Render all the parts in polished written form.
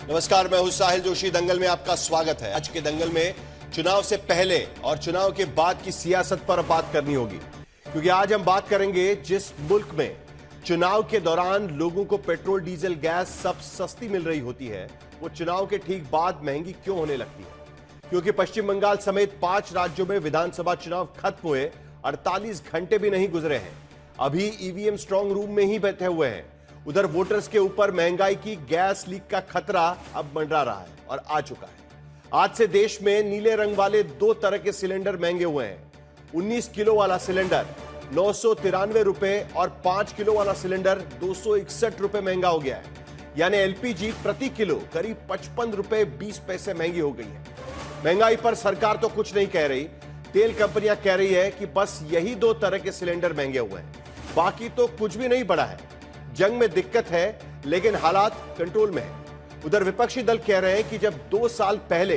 नमस्कार, मैं हूं साहिल जोशी। दंगल में आपका स्वागत है। आज के दंगल में चुनाव से पहले और चुनाव के बाद की सियासत पर बात करनी होगी, क्योंकि आज हम बात करेंगे जिस मुल्क में चुनाव के दौरान लोगों को पेट्रोल, डीजल, गैस सब सस्ती मिल रही होती है, वो चुनाव के ठीक बाद महंगी क्यों होने लगती है। क्योंकि पश्चिम बंगाल समेत 5 राज्यों में विधानसभा चुनाव खत्म हुए 48 घंटे भी नहीं गुजरे हैं। अभी ईवीएम स्ट्रांग रूम में ही बैठे हुए हैं। उधर वोटर्स के ऊपर महंगाई की गैस लीक का खतरा अब मंडरा रहा है और आ चुका है। आज से देश में नीले रंग वाले 2 तरह के सिलेंडर महंगे हुए हैं। 19 किलो वाला सिलेंडर 993 रुपए और 5 किलो वाला सिलेंडर 261 रुपए महंगा हो गया है। यानी एलपीजी प्रति किलो करीब 55 रुपए 20 पैसे महंगी हो गई है। महंगाई पर सरकार तो कुछ नहीं कह रही, तेल कंपनियां कह रही है कि बस यही 2 तरह के सिलेंडर महंगे हुए हैं, बाकी तो कुछ भी नहीं बढ़ा है। जंग में दिक्कत है लेकिन हालात कंट्रोल में है। उधर विपक्षी दल कह रहे हैं कि जब 2 साल पहले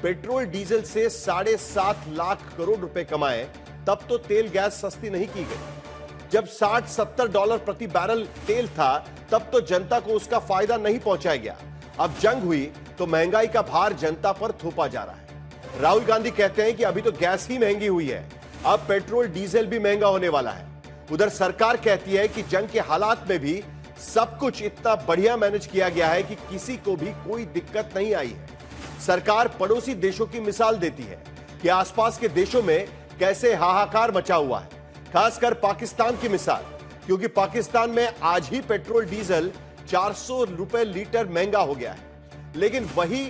पेट्रोल डीजल से 7.5 लाख करोड़ रुपए कमाए, तब तो तेल गैस सस्ती नहीं की गई। जब $60-70 प्रति बैरल तेल था, तब तो जनता को उसका फायदा नहीं पहुंचाया गया। अब जंग हुई तो महंगाई का भार जनता पर थोपा जा रहा है। राहुल गांधी कहते हैं कि अभी तो गैस ही महंगी हुई है, अब पेट्रोल डीजल भी महंगा होने वाला है। उधर सरकार कहती है कि जंग के हालात में भी सब कुछ इतना बढ़िया मैनेज किया गया है कि किसी को भी कोई दिक्कत नहीं आई है। सरकार पड़ोसी देशों की मिसाल देती है कि आसपास के देशों में कैसे हाहाकार मचा हुआ है, खासकर पाकिस्तान की मिसाल, क्योंकि पाकिस्तान में आज ही पेट्रोल डीजल 400 रुपए लीटर महंगा हो गया है। लेकिन वही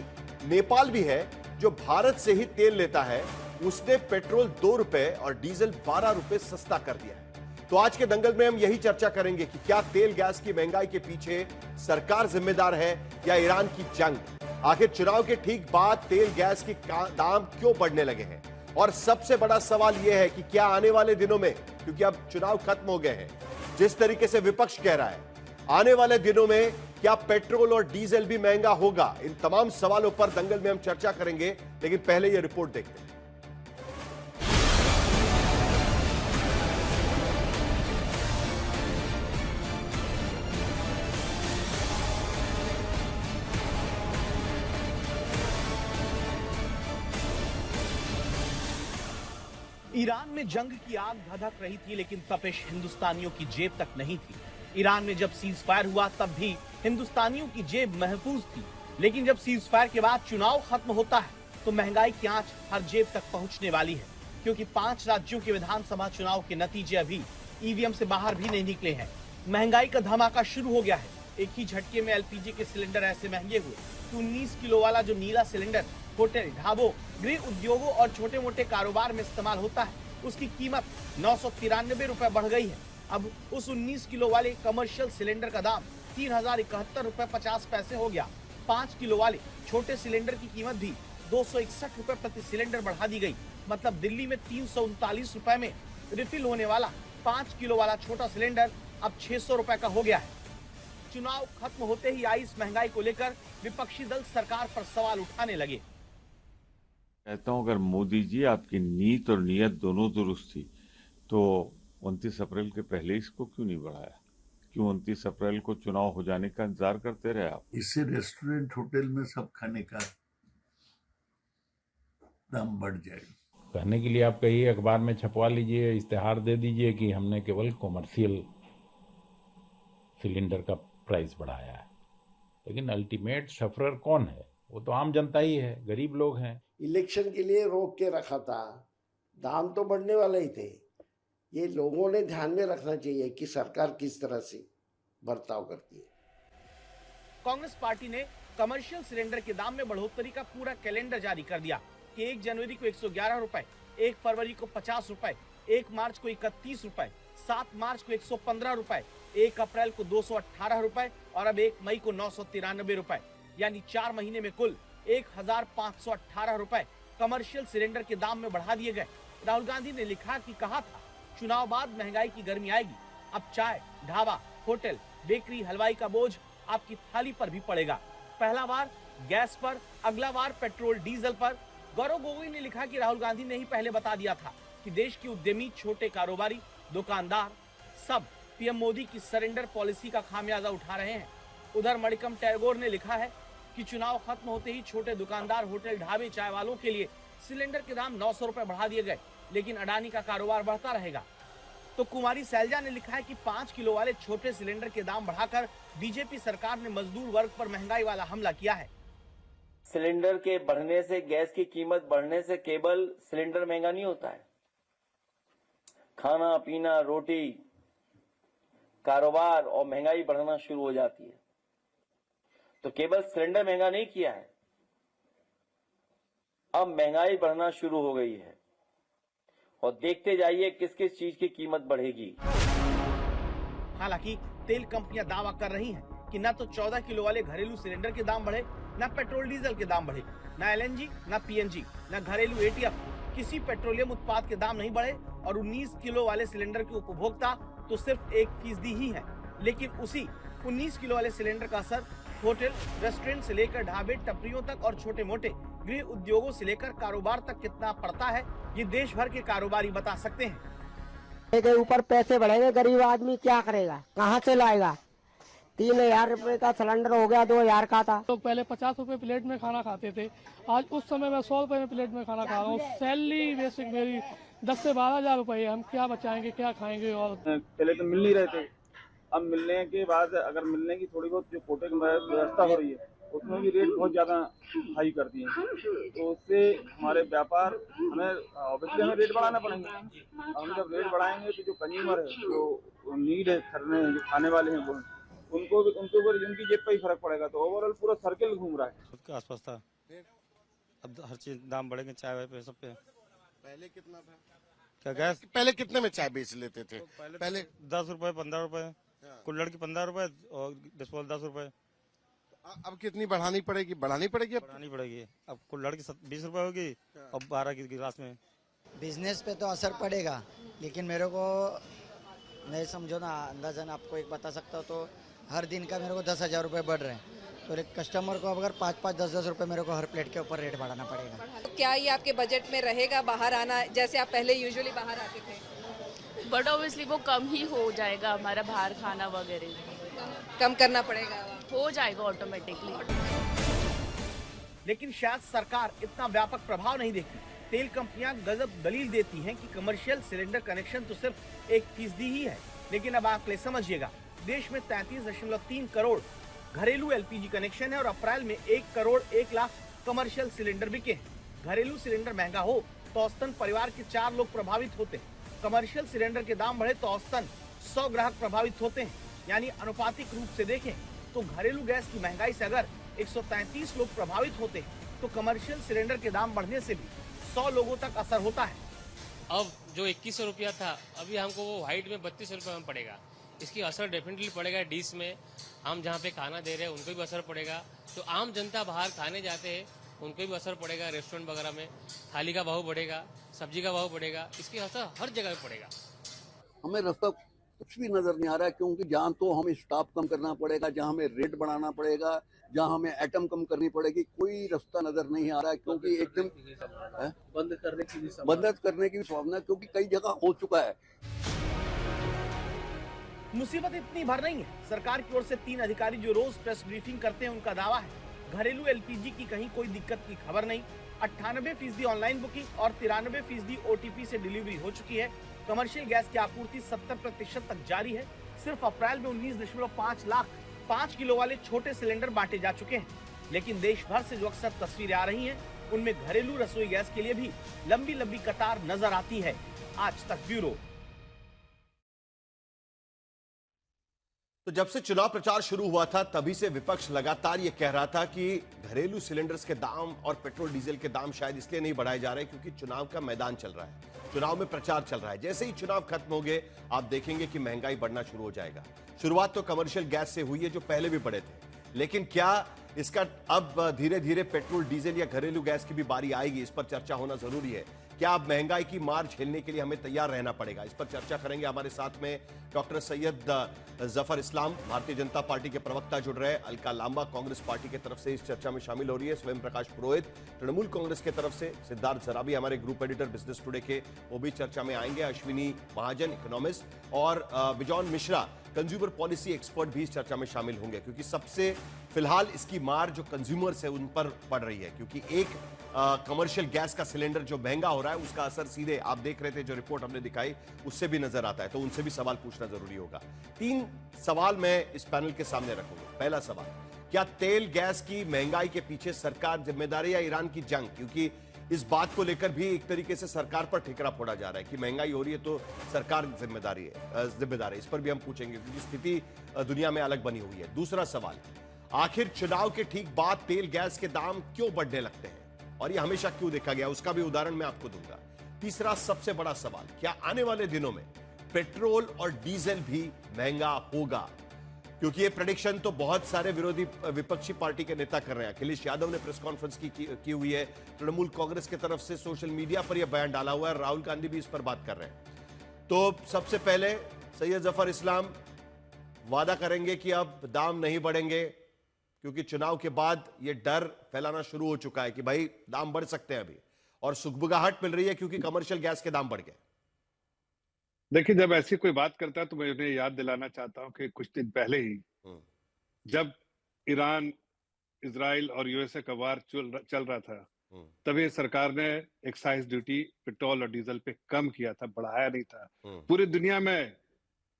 नेपाल भी है जो भारत से ही तेल लेता है, उसने पेट्रोल 2 रुपए और डीजल 12 रुपए सस्ता कर दिया है। तो आज के दंगल में हम यही चर्चा करेंगे कि क्या तेल गैस की महंगाई के पीछे सरकार जिम्मेदार है या ईरान की जंग। आखिर चुनाव के ठीक बाद तेल गैस के दाम क्यों बढ़ने लगे हैं, और सबसे बड़ा सवाल यह है कि क्या आने वाले दिनों में, क्योंकि अब चुनाव खत्म हो गए हैं, जिस तरीके से विपक्ष कह रहा है, आने वाले दिनों में क्या पेट्रोल और डीजल भी महंगा होगा। इन तमाम सवालों पर दंगल में हम चर्चा करेंगे, लेकिन पहले यह रिपोर्ट देखते हैं। ईरान में जंग की आग भड़क रही थी, लेकिन तपिश हिंदुस्तानियों की जेब तक नहीं थी। ईरान में जब सीज फायर हुआ तब भी हिंदुस्तानियों की जेब महफूज थी, लेकिन जब सीज फायर के बाद चुनाव खत्म होता है तो महंगाई की आंच हर जेब तक पहुंचने वाली है, क्योंकि 5 राज्यों के विधानसभा चुनाव के नतीजे अभी ईवीएम से बाहर भी नहीं निकले हैं। महंगाई का धमाका शुरू हो गया है। एक ही झटके में एलपीजी के सिलेंडर ऐसे महंगे हुए कि 19 किलो वाला जो नीला सिलेंडर होटल, ढाबों, गृह उद्योगों और छोटे मोटे कारोबार में इस्तेमाल होता है, उसकी कीमत 993 रुपए बढ़ गई है। अब उस 19 किलो वाले कमर्शियल सिलेंडर का दाम 3071 रुपए 50 पैसे हो गया। 5 किलो वाले छोटे सिलेंडर की कीमत भी 261 रुपए प्रति सिलेंडर बढ़ा दी गई। मतलब दिल्ली में 339 रुपए में रिफिल होने वाला 5 किलो वाला छोटा सिलेंडर अब 600 रुपए का हो गया है। चुनाव खत्म होते ही आई इस महंगाई को लेकर विपक्षी दल सरकार पर सवाल उठाने लगे। कहता हूं, अगर मोदी जी आपकी नीयत और नीयत दोनों दुरुस्त थी तो 29 अप्रैल के पहले इसको क्यों नहीं बढ़ाया? क्यों 29 अप्रैल को चुनाव हो जाने का इंतजार करते रहे आप? इससे रेस्टोरेंट, होटल में सब खाने का दाम बढ़ जाएगा। कहने के लिए आप कहिए, अखबार में छपवा लीजिए, इश्तेहार दे दीजिए कि हमने केवल कॉमर्शियल सिलेंडर का प्राइस बढ़ाया है, लेकिन अल्टीमेट सफरर कौन है? वो तो आम जनता ही है, गरीब लोग हैं। इलेक्शन के लिए रोक के रखा था, दाम तो बढ़ने वाले ही थे। ये लोगों ने ध्यान में रखना चाहिए कि सरकार किस तरह से बर्ताव करती है। कांग्रेस पार्टी ने कमर्शियल सिलेंडर के दाम में बढ़ोतरी का पूरा कैलेंडर जारी कर दिया कि 1 जनवरी को 111 रुपए, 1 फरवरी को 50 रुपए, 1 मार्च को 31 रुपए, 7 मार्च को 115 रुपए, 1 अप्रैल को 218 रुपए और अब 1 मई को 993 रुपए, यानी 4 महीने में कुल 1518 रुपए कमर्शियल सिलेंडर के दाम में बढ़ा दिए गए। राहुल गांधी ने लिखा कि कहा था चुनाव बाद महंगाई की गर्मी आएगी, अब चाय, ढाबा, होटल, बेकरी, हलवाई का बोझ आपकी थाली पर भी पड़ेगा। पहला बार गैस पर, अगला बार पेट्रोल डीजल पर। गौरव गोगोई ने लिखा कि राहुल गांधी ने ही पहले बता दिया था कि देश के उद्यमी, छोटे कारोबारी, दुकानदार सब पीएम मोदी की सरेंडर पॉलिसी का खामियाजा उठा रहे हैं। उधर मणिकम टैगोर ने लिखा है कि चुनाव खत्म होते ही छोटे दुकानदार, होटल, ढाबे, चाय वालों के लिए सिलेंडर के दाम 900 रुपए बढ़ा दिए गए, लेकिन अडानी का कारोबार बढ़ता रहेगा। तो कुमारी सैलजा ने लिखा है कि 5 किलो वाले छोटे सिलेंडर के दाम बढ़ाकर बीजेपी सरकार ने मजदूर वर्ग पर महंगाई वाला हमला किया है। सिलेंडर के बढ़ने से, गैस की कीमत बढ़ने से केवल सिलेंडर महंगा नहीं होता है। खाना पीना, रोटी, कारोबार और महंगाई बढ़ना शुरू हो जाती है। तो केवल सिलेंडर महंगा नहीं किया है, अब महंगाई बढ़ना शुरू हो गई है और देखते जाइए किस किस चीज की कीमत बढ़ेगी। हालांकि तेल कंपनियां दावा कर रही हैं कि न तो 14 किलो वाले घरेलू सिलेंडर के दाम बढ़े, न पेट्रोल डीजल के दाम बढ़े, न एलएनजी, न पीएनजी, न घरेलू एटीएफ, किसी पेट्रोलियम उत्पाद के दाम नहीं बढ़े और 19 किलो वाले सिलेंडर के उपभोक्ता तो सिर्फ 1% ही है। लेकिन उसी 19 किलो वाले सिलेंडर का असर होटल, रेस्टोरेंट से लेकर ढाबे, टपरियों तक और छोटे मोटे गृह उद्योगों से लेकर कारोबार तक कितना पड़ता है, ये देश भर के कारोबारी बता सकते हैं। के ऊपर पैसे बढ़ेंगे, गरीब आदमी क्या करेगा, कहाँ से लाएगा? 3000 रुपए का सिलेंडर हो गया, 2000 का था। तो पहले 50 रुपए प्लेट में खाना खाते थे, आज उस समय मैं 100 रुपए में प्लेट में खाना खा रहा हूँ। सैलरी बेसिक मेरी 10 से 12,000 रुपए है, हम क्या बचाएंगे, क्या खाएंगे? और पहले तो मिल नहीं रहे थे, अब मिलने के बाद अगर मिलने की थोड़ी बहुत जो कोटे की व्यवस्था हो रही है उसमें भी रेट बहुत ज़्यादा हाई कर दिए हैं, तो उससे हमारे व्यापार, ऑब्वियसली हमें रेट बढ़ाना पड़ेंगे। हम जब रेट बढ़ाएंगे तो जो कंज्यूमर है, जो नीड है खरीदने, जो खाने वाले हैं, वो उनको भी, उनके ऊपर, उनकी जेब पर ही फर्क पड़ेगा। तो ओवरऑल पूरा सर्किल घूम रहा है। खुद के आसपास था, अब हर चीज दाम बढ़ेंगे, चाय वाय पे, सब पे। पहले कितना था? क्या गैस पहले कितने में चाय बेच लेते थे? तो पहले 10 रुपए, 15 रुपए, कुल्हड़ की 15 रुपए और डिस्पोजल 10 रुपए। अब कितनी बढ़ानी पड़ेगी? बढ़ानी पड़ेगी अब कुल्हड़ की 20 रुपए होगी और 12 की गिलास में। बिजनेस पे तो असर पड़ेगा, लेकिन मेरे को नहीं समझो ना, अंदाजन आपको एक बता सकता हूँ, तो हर दिन का मेरे को 10,000 रुपए बढ़ रहे हैं, तो एक कस्टमर को अगर 5-5, 10-10 रुपए मेरे को हर प्लेट के ऊपर रेट बढ़ाना पड़ेगा। क्या ये आपके बजट में रहेगा बाहर आना, जैसे आप पहले यूजुअली बाहर आते थे? बट ऑब्वियसली वो कम ही हो जाएगा, हमारा बाहर खाना वगैरह कम करना पड़ेगा, हो जाएगा ऑटोमेटिकली। लेकिन शायद सरकार इतना व्यापक प्रभाव नहीं देखती। तेल कंपनियां गजब दलील देती हैं कि कमर्शियल सिलेंडर कनेक्शन तो सिर्फ 1% ही है, लेकिन अब आंकड़े समझिएगा, देश में 33.3 करोड़ घरेलू एलपीजी कनेक्शन है और अप्रैल में 1 करोड़ 1 लाख कमर्शियल सिलेंडर बिके हैं। घरेलू सिलेंडर महंगा हो तो औसतन परिवार के 4 लोग प्रभावित होते हैं। कमर्शियल सिलेंडर के दाम बढ़े तो औसतन 100 ग्राहक प्रभावित होते हैं। यानी अनुपातिक रूप से देखें तो घरेलू गैस की महंगाई से अगर 133 लोग प्रभावित होते हैं तो कमर्शियल सिलेंडर के दाम बढ़ने से भी 100 लोगों तक असर होता है। अब जो 2100 रुपया था, अभी हमको वो व्हाइट में 32 रुपये में पड़ेगा। इसकी असर डेफिनेटली पड़ेगा डिश में, हम जहाँ पे खाना दे रहे हैं उनको भी असर पड़ेगा। तो आम जनता बाहर खाने जाते हैं उनको भी असर पड़ेगा, रेस्टोरेंट वगैरह में थाली का भाव बढ़ेगा, सब्जी का भाव बढ़ेगा, इसकी असर हर जगह पे पड़ेगा। हमें रास्ता कुछ भी नजर नहीं आ रहा है, क्योंकि जहाँ तो हमें स्टाफ कम करना पड़ेगा, जहाँ हमें रेट बढ़ाना पड़ेगा, जहाँ हमें आइटम कम करनी पड़ेगी, कोई रास्ता नजर नहीं आ रहा है। क्योंकि एकदम बंद करने की भी संभावना, क्योंकि कई जगह हो चुका है। मुसीबत इतनी भर नहीं है। सरकार की ओर से 3 अधिकारी जो रोज प्रेस ब्रीफिंग करते हैं, उनका दावा है घरेलू एलपीजी की कहीं कोई दिक्कत की खबर नहीं। 98% ऑनलाइन बुकिंग और 93% ओटीपी से डिलीवरी हो चुकी है। कमर्शियल गैस की आपूर्ति 70% तक जारी है। सिर्फ अप्रैल में 19.5 लाख 5 किलो वाले छोटे सिलेंडर बांटे जा चुके हैं। लेकिन देश भर से जो अक्सर तस्वीरें आ रही हैं, उनमें घरेलू रसोई गैस के लिए भी लंबी लंबी कतार नजर आती है। आज तक ब्यूरो। तो जब से चुनाव प्रचार शुरू हुआ था तभी से विपक्ष लगातार ये कह रहा था कि घरेलू सिलेंडर्स के दाम और पेट्रोल डीजल के दाम शायद इसलिए नहीं बढ़ाए जा रहे क्योंकि चुनाव का मैदान चल रहा है, चुनाव में प्रचार चल रहा है। जैसे ही चुनाव खत्म हो गए आप देखेंगे कि महंगाई बढ़ना शुरू हो जाएगा। शुरुआत तो कमर्शियल गैस से हुई है जो पहले भी बढ़े थे, लेकिन क्या इसका अब धीरे धीरे पेट्रोल डीजल या घरेलू गैस की भी बारी आएगी? इस पर चर्चा होना जरूरी है। क्या अब महंगाई की मार झेलने के लिए हमें तैयार रहना पड़ेगा? इस पर चर्चा करेंगे। हमारे साथ में डॉक्टर सैयद जफर इस्लाम, भारतीय जनता पार्टी के प्रवक्ता जुड़ रहे हैं। अलका लांबा कांग्रेस पार्टी की तरफ से इस चर्चा में शामिल हो रही है। स्वयं प्रकाश पुरोहित तृणमूल कांग्रेस की तरफ से, सिद्धार्थ जराबी हमारे ग्रुप एडिटर बिजनेस टुडे के, वो भी चर्चा में आएंगे। अश्विनी महाजन इकोनॉमिस्ट और bison Mishra consumer policy expert भी इस चर्चा में शामिल होंगे, क्योंकि सबसे फिलहाल इसकी मार जो कंज्यूमर्स है उन पर पड़ रही है, क्योंकि एक कमर्शियल गैस का सिलेंडर जो महंगा हो रहा है उसका असर सीधे आप देख रहे थे, जो रिपोर्ट हमने दिखाई उससे भी नजर आता है, तो उनसे भी सवाल पूछना जरूरी होगा। 3 सवाल मैं इस पैनल के सामने रखूंगा। पहला सवाल, क्या तेल गैस की महंगाई के पीछे सरकार जिम्मेदार है या ईरान की जंग? क्योंकि इस बात को लेकर भी एक तरीके से सरकार पर ठिकरा फोड़ा जा रहा है कि महंगाई हो रही है तो सरकार जिम्मेदार है। इस पर भी हम पूछेंगे, क्योंकि स्थिति दुनिया में अलग बनी हुई है। दूसरा सवाल, आखिर चुनाव के ठीक बाद तेल गैस के दाम क्यों बढ़ने लगते हैं और ये हमेशा क्यों देखा गया, उसका भी उदाहरण मैं आपको दूंगा। तीसरा सबसे बड़ा सवाल, क्या आने वाले दिनों में पेट्रोल और डीजल भी महंगा होगा? क्योंकि ये प्रेडिक्शन तो बहुत सारे विपक्षी पार्टी के नेता कर रहे हैं। अखिलेश यादव ने प्रेस कॉन्फ्रेंस की हुई है, तृणमूल कांग्रेस की तरफ से सोशल मीडिया पर यह बयान डाला हुआ है, राहुल गांधी भी इस पर बात कर रहे हैं। तो सबसे पहले सैयद जफर इस्लाम वादा करेंगे कि अब दाम नहीं बढ़ेंगे, क्योंकि चुनाव के बाद यह डर फैलाना शुरू हो चुका है कि भाई दाम बढ़ सकते हैं अभी, और सुगबुगाहट मिल रही है क्योंकि कमर्शियल गैस के दाम बढ़ गए। देखिए, जब ऐसी कोई बात करता है तो मैं उन्हें याद दिलाना चाहता हूं कि कुछ दिन पहले ही जब ईरान, इजराइल और यूएसए का वार चल रहा था, तभी सरकार ने एक्साइज ड्यूटी पेट्रोल और डीजल पे कम किया था, बढ़ाया नहीं था। पूरी दुनिया में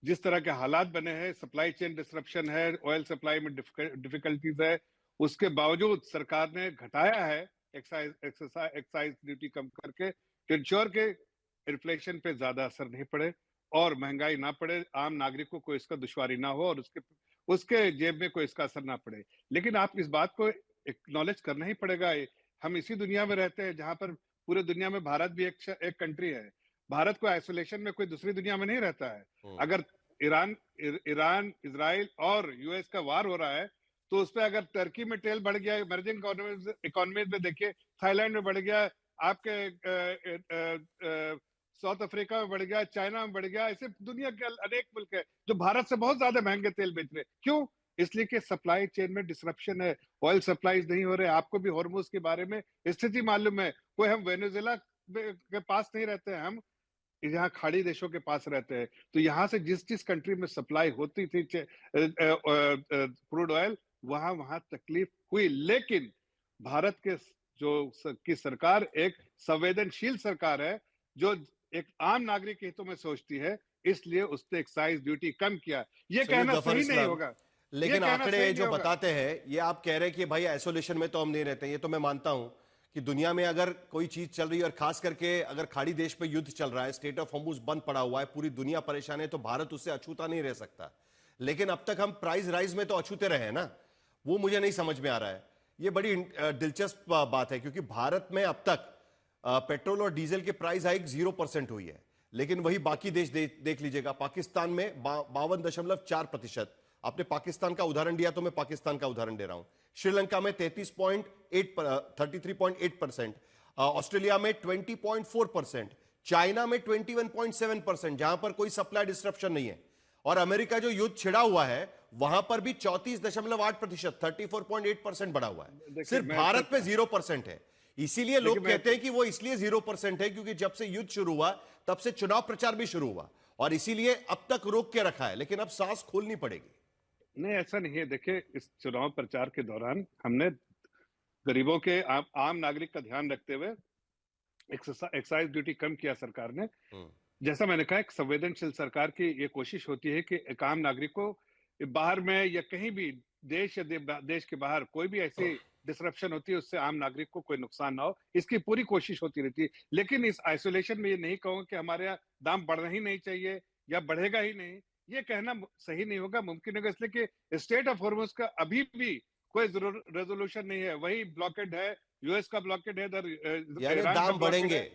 जिस तरह के हालात बने हैं, सप्लाई चेन डिसरप्शन है, ऑयल सप्लाई में डिफिकल्टीज है, उसके बावजूद सरकार ने घटाया है एक्साइज ड्यूटी कम करके, टू इंश्योर के इन्फ्लेशन पे ज्यादा असर नहीं पड़े और महंगाई ना पड़े, आम नागरिकों को इसका दुश्वारी ना हो और उसके जेब में कोई इसका असर ना पड़े। लेकिन आप इस बात को एक्नॉलेज करना ही पड़ेगा, हम इसी दुनिया में रहते हैं जहां पर पूरे दुनिया में भारत भी एक कंट्री है। भारत को आइसोलेशन में कोई दूसरी दुनिया में नहीं रहता है। अगर ईरान, इजराइल और यूएस का वार हो रहा है तो उस पर अगर टर्की में तेल बढ़ गया, इमर्जिंग इकोनॉमीज में देखिए, थाईलैंड में बढ़ गया, आपके साउथ अफ्रीका में बढ़ गया, चाइना में बढ़ गया, ऐसे दुनिया के अनेक मुल्क है जो भारत से बहुत ज्यादा महंगे तेल बेच रहे हैं। क्यों? इसलिए कि सप्लाई चेन में डिसरप्शन है, ऑयल सप्लाईज नहीं हो रहे। आपको भी हॉर्मुज के बारे में स्थिति मालूम है, कोई हम वेनेजुएला के पास नहीं रहते हैं, हम यहाँ खाड़ी देशों के पास रहते हैं। तो यहाँ से जिस कंट्री में सप्लाई होती थी क्रूड ऑयल, वहां तकलीफ हुई। लेकिन भारत के की सरकार एक संवेदनशील सरकार है जो एक आम नागरिक के हितों में सोचती है, इसलिए उसने एक्साइज ड्यूटी कम किया। ये कहना सही नहीं होगा, लेकिन आंकड़े जो बताते हैं, ये आप कह रहे हैं कि भाई आइसोलेशन में तो हम नहीं रहते, ये तो मैं मानता हूं कि दुनिया में अगर कोई चीज चल रही है और खास करके अगर खाड़ी देश पे युद्ध चल रहा है, स्टेट ऑफ हॉर्मुज बंद पड़ा हुआ है, पूरी दुनिया परेशान है, तो भारत उससे अछूता नहीं रह सकता। लेकिन अब तक हम प्राइस राइज में तो अछूते रहे ना, वो मुझे नहीं समझ में आ रहा है। ये बड़ी दिलचस्प बात है, क्योंकि भारत में अब तक पेट्रोल और डीजल के प्राइस हाइक 0% हुई है, लेकिन वही बाकी देश देख लीजिएगा। पाकिस्तान में 52.4%। आपने पाकिस्तान का उदाहरण दिया तो मैं पाकिस्तान का उदाहरण दे रहा हूं। श्रीलंका में 33.8%, ऑस्ट्रेलिया में 20.4%, चाइना में 21.7%, जहां पर कोई सप्लाई डिस्ट्रप्शन नहीं है, और अमेरिका जो युद्ध छिड़ा हुआ है वहां पर भी 34.8%, 34.8% बढ़ा हुआ है। सिर्फ भारत में 0% है। इसीलिए लोग कहते हैं कि वो इसलिए 0% है क्योंकि जब से युद्ध शुरू हुआ तब से चुनाव प्रचार भी शुरू हुआ, और इसीलिए अब तक रोक के रखा है, लेकिन अब सांस खोलनी पड़ेगी। नहीं, ऐसा नहीं है। देखिए, इस चुनाव प्रचार के दौरान हमने गरीबों के आम नागरिक का ध्यान रखते हुए एक्साइज ड्यूटी कम किया सरकार ने। जैसा मैंने कहा, एक संवेदनशील सरकार की ये कोशिश होती है कि एक आम नागरिक को बाहर में या कहीं भी देश या देश के बाहर कोई भी ऐसी डिसरप्शन होती है उससे आम नागरिक को कोई नुकसान ना हो, इसकी पूरी कोशिश होती रहती है। लेकिन इस आइसोलेशन में ये नहीं कहूंगा कि हमारे यहाँ दाम बढ़ना ही नहीं चाहिए या बढ़ेगा ही नहीं, ये कहना सही नहीं होगा, मुमकिन होगा, इसलिए कि स्टेट ऑफ हॉर्मुज का अभी भी कोई रेजोल्यूशन नहीं है, वही ब्लॉकेड है, यूएस का ब्लॉकेड है, दाम बढ़ेंगे,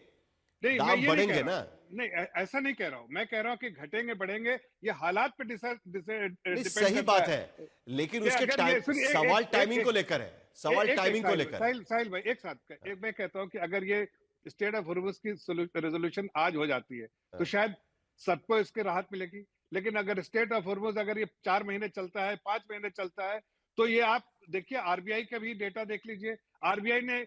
नहीं, दाम बढ़ेंगे ना? नहीं, ऐसा नहीं कह रहा हूं। मैं कह रहा हूं कि घटेंगे बढ़ेंगे, ये हालात पे डिपेंड सही बात है, लेकिन उसके सवाल टाइमिंग को लेकर है, सवाल टाइमिंग को लेकर। साहिल भाई, एक साथ मैं कहता हूं कि अगर ये स्टेट ऑफ हॉर्मुज की रेजोल्यूशन आज हो जाती है तो शायद सबको इसके राहत मिलेगी। लेकिन अगर स्टेट ऑफ हॉर्मुज अगर ये 4 महीने चलता है, 5 महीने चलता है, तो ये आप देखिए, आरबीआई का भी डेटा देख लीजिए। आरबीआई ने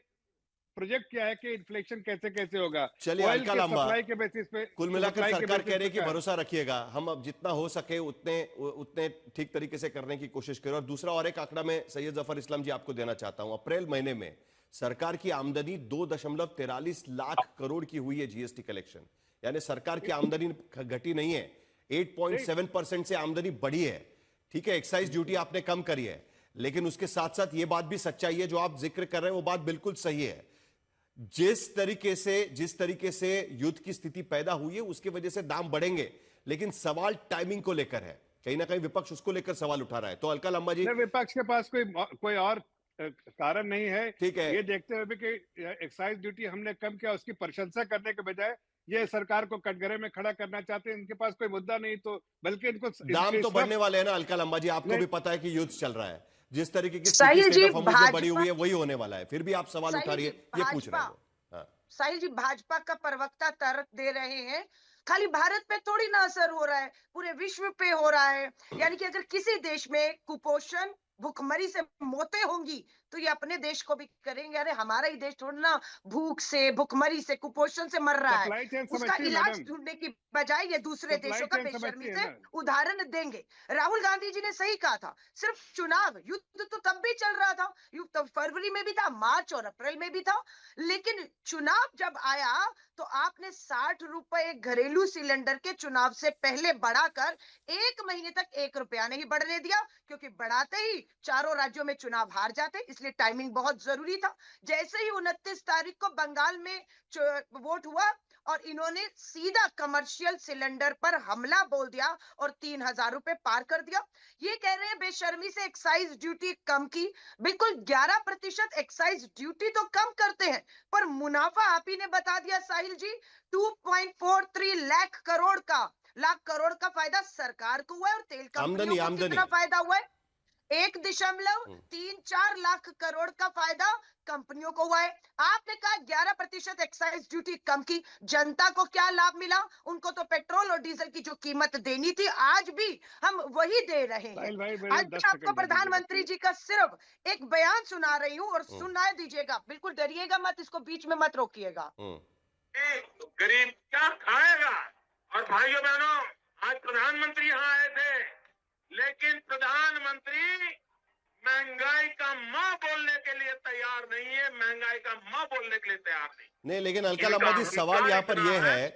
प्रोजेक्ट किया है कि इन्फ्लेशन कैसे कैसे होगा। चलिए Oil हल्का के लंबा, सप्लाई के बेसिस पे, कुल मिलाकर सप्लाई के सरकार बेसिस कह रही है पे कि क्या है? भरोसा रखिएगा, हम अब जितना हो सके उतने ठीक तरीके से करने की कोशिश करें। और दूसरा और एक आंकड़ा मैं सैयद जफर इस्लाम जी आपको देना चाहता हूं। अप्रैल महीने में सरकार की आमदनी 2.43 लाख करोड़ की हुई है जीएसटी कलेक्शन, यानी सरकार की आमदनी घटी नहीं है, 8.7% से आमदनी बढ़ी है। ठीक है, एक्साइज ड्यूटी आपने कम करी है, लेकिन उसके साथ साथ यह बात भी सच्चाई है, जो आप जिक्र कर रहे हैं वो बात बिल्कुल सही है। जिस तरीके से युद्ध की स्थिति पैदा हुई है उसकी वजह से दाम बढ़ेंगे, लेकिन सवाल टाइमिंग को लेकर है। कहीं ना कहीं विपक्ष उसको लेकर सवाल उठा रहा है। तो अलका लंबा जी, विपक्ष के पास कोई और कारण नहीं है। ठीक है, ये देखते हुए भी कि एक्साइज ड्यूटी हमने कम किया, उसकी प्रशंसा करने के बजाय ये सरकार को कटघरे में खड़ा करना चाहते हैं। इनके पास कोई मुद्दा नहीं, तो बल्कि इनको दाम तो बढ़ने वाले हैं ना अलका लंबा जी, आपको भी पता है कि युद्ध चल रहा है, जिस तरीके की साहिल जी बढ़ी हुई है वही होने वाला है, फिर भी आप सवाल उठा रही है, ये पूछ रहे हो। साहिल जी, भाजपा का प्रवक्ता तर्क दे रहे हैं खाली भारत पे थोड़ी ना असर हो रहा है, पूरे विश्व पे हो रहा है। यानी कि अगर किसी देश में कुपोषण भूखमरी से मौतें होंगी तो ये अपने देश को भी करेंगे। अरे हमारा ही देश थोड़ा ना भूख से, भूखमरी से, कुपोषण से मर रहा है। उसका इलाज ढूंढने की बजाय ये दूसरे देशों का बेशर्मी से उदाहरण देंगे। राहुल गांधी जी ने सही कहा था, सिर्फ चुनाव, युद्ध तो तब भी चल रहा था, युद्ध तो फरवरी में भी था, मार्च और अप्रैल में भी था, लेकिन चुनाव जब आया तो आपने 60 रुपए घरेलू सिलेंडर के चुनाव से पहले बढ़ाकर 1 महीने तक 1 रुपया नहीं बढ़ने दिया, क्योंकि बढ़ाते ही चारों राज्यों में चुनाव हार जाते, इसलिए टाइमिंग बहुत जरूरी था। जैसे ही 29 तारीख को बंगाल में वोट हुआ और इन्होंने सीधा कमर्शियल सिलेंडर पर हमला बोल दिया और 3000 रुपए पार कर दिया। ये कह रहे हैं बेशर्मी से एक्साइज ड्यूटी कम की, बिल्कुल 11% एक्साइज ड्यूटी तो कम करते हैं, पर मुनाफा आप ही ने बता दिया साहिल जी, 2.43 लाख करोड़ का फायदा सरकार को हुआ है और तेल कंपनियों को कितना फायदा हुआ है? 1.34 लाख करोड़ का फायदा कंपनियों को हुआ है। आपने कहा 11% एक्साइज ड्यूटी कम की, जनता को क्या लाभ मिला? उनको तो पेट्रोल और डीजल की जो कीमत देनी थी आज भी हम वही दे रहे हैं। आज मैं आपको प्रधानमंत्री जी का सिर्फ एक बयान सुना रही हूँ और सुना दीजिएगा, बिल्कुल डरिएगा मत, इसको बीच में मत रोकिएगा। गरीब क्या खाएगा? और भाइयों बहनों, आज प्रधानमंत्री यहाँ आए थे, लेकिन प्रधानमंत्री महंगाई का मां बोलने के लिए तैयार नहीं है, महंगाई का मां बोलने के लिए तैयार नहीं। लेकिन अलका लंबा जी, सवाल यहाँ पर यह है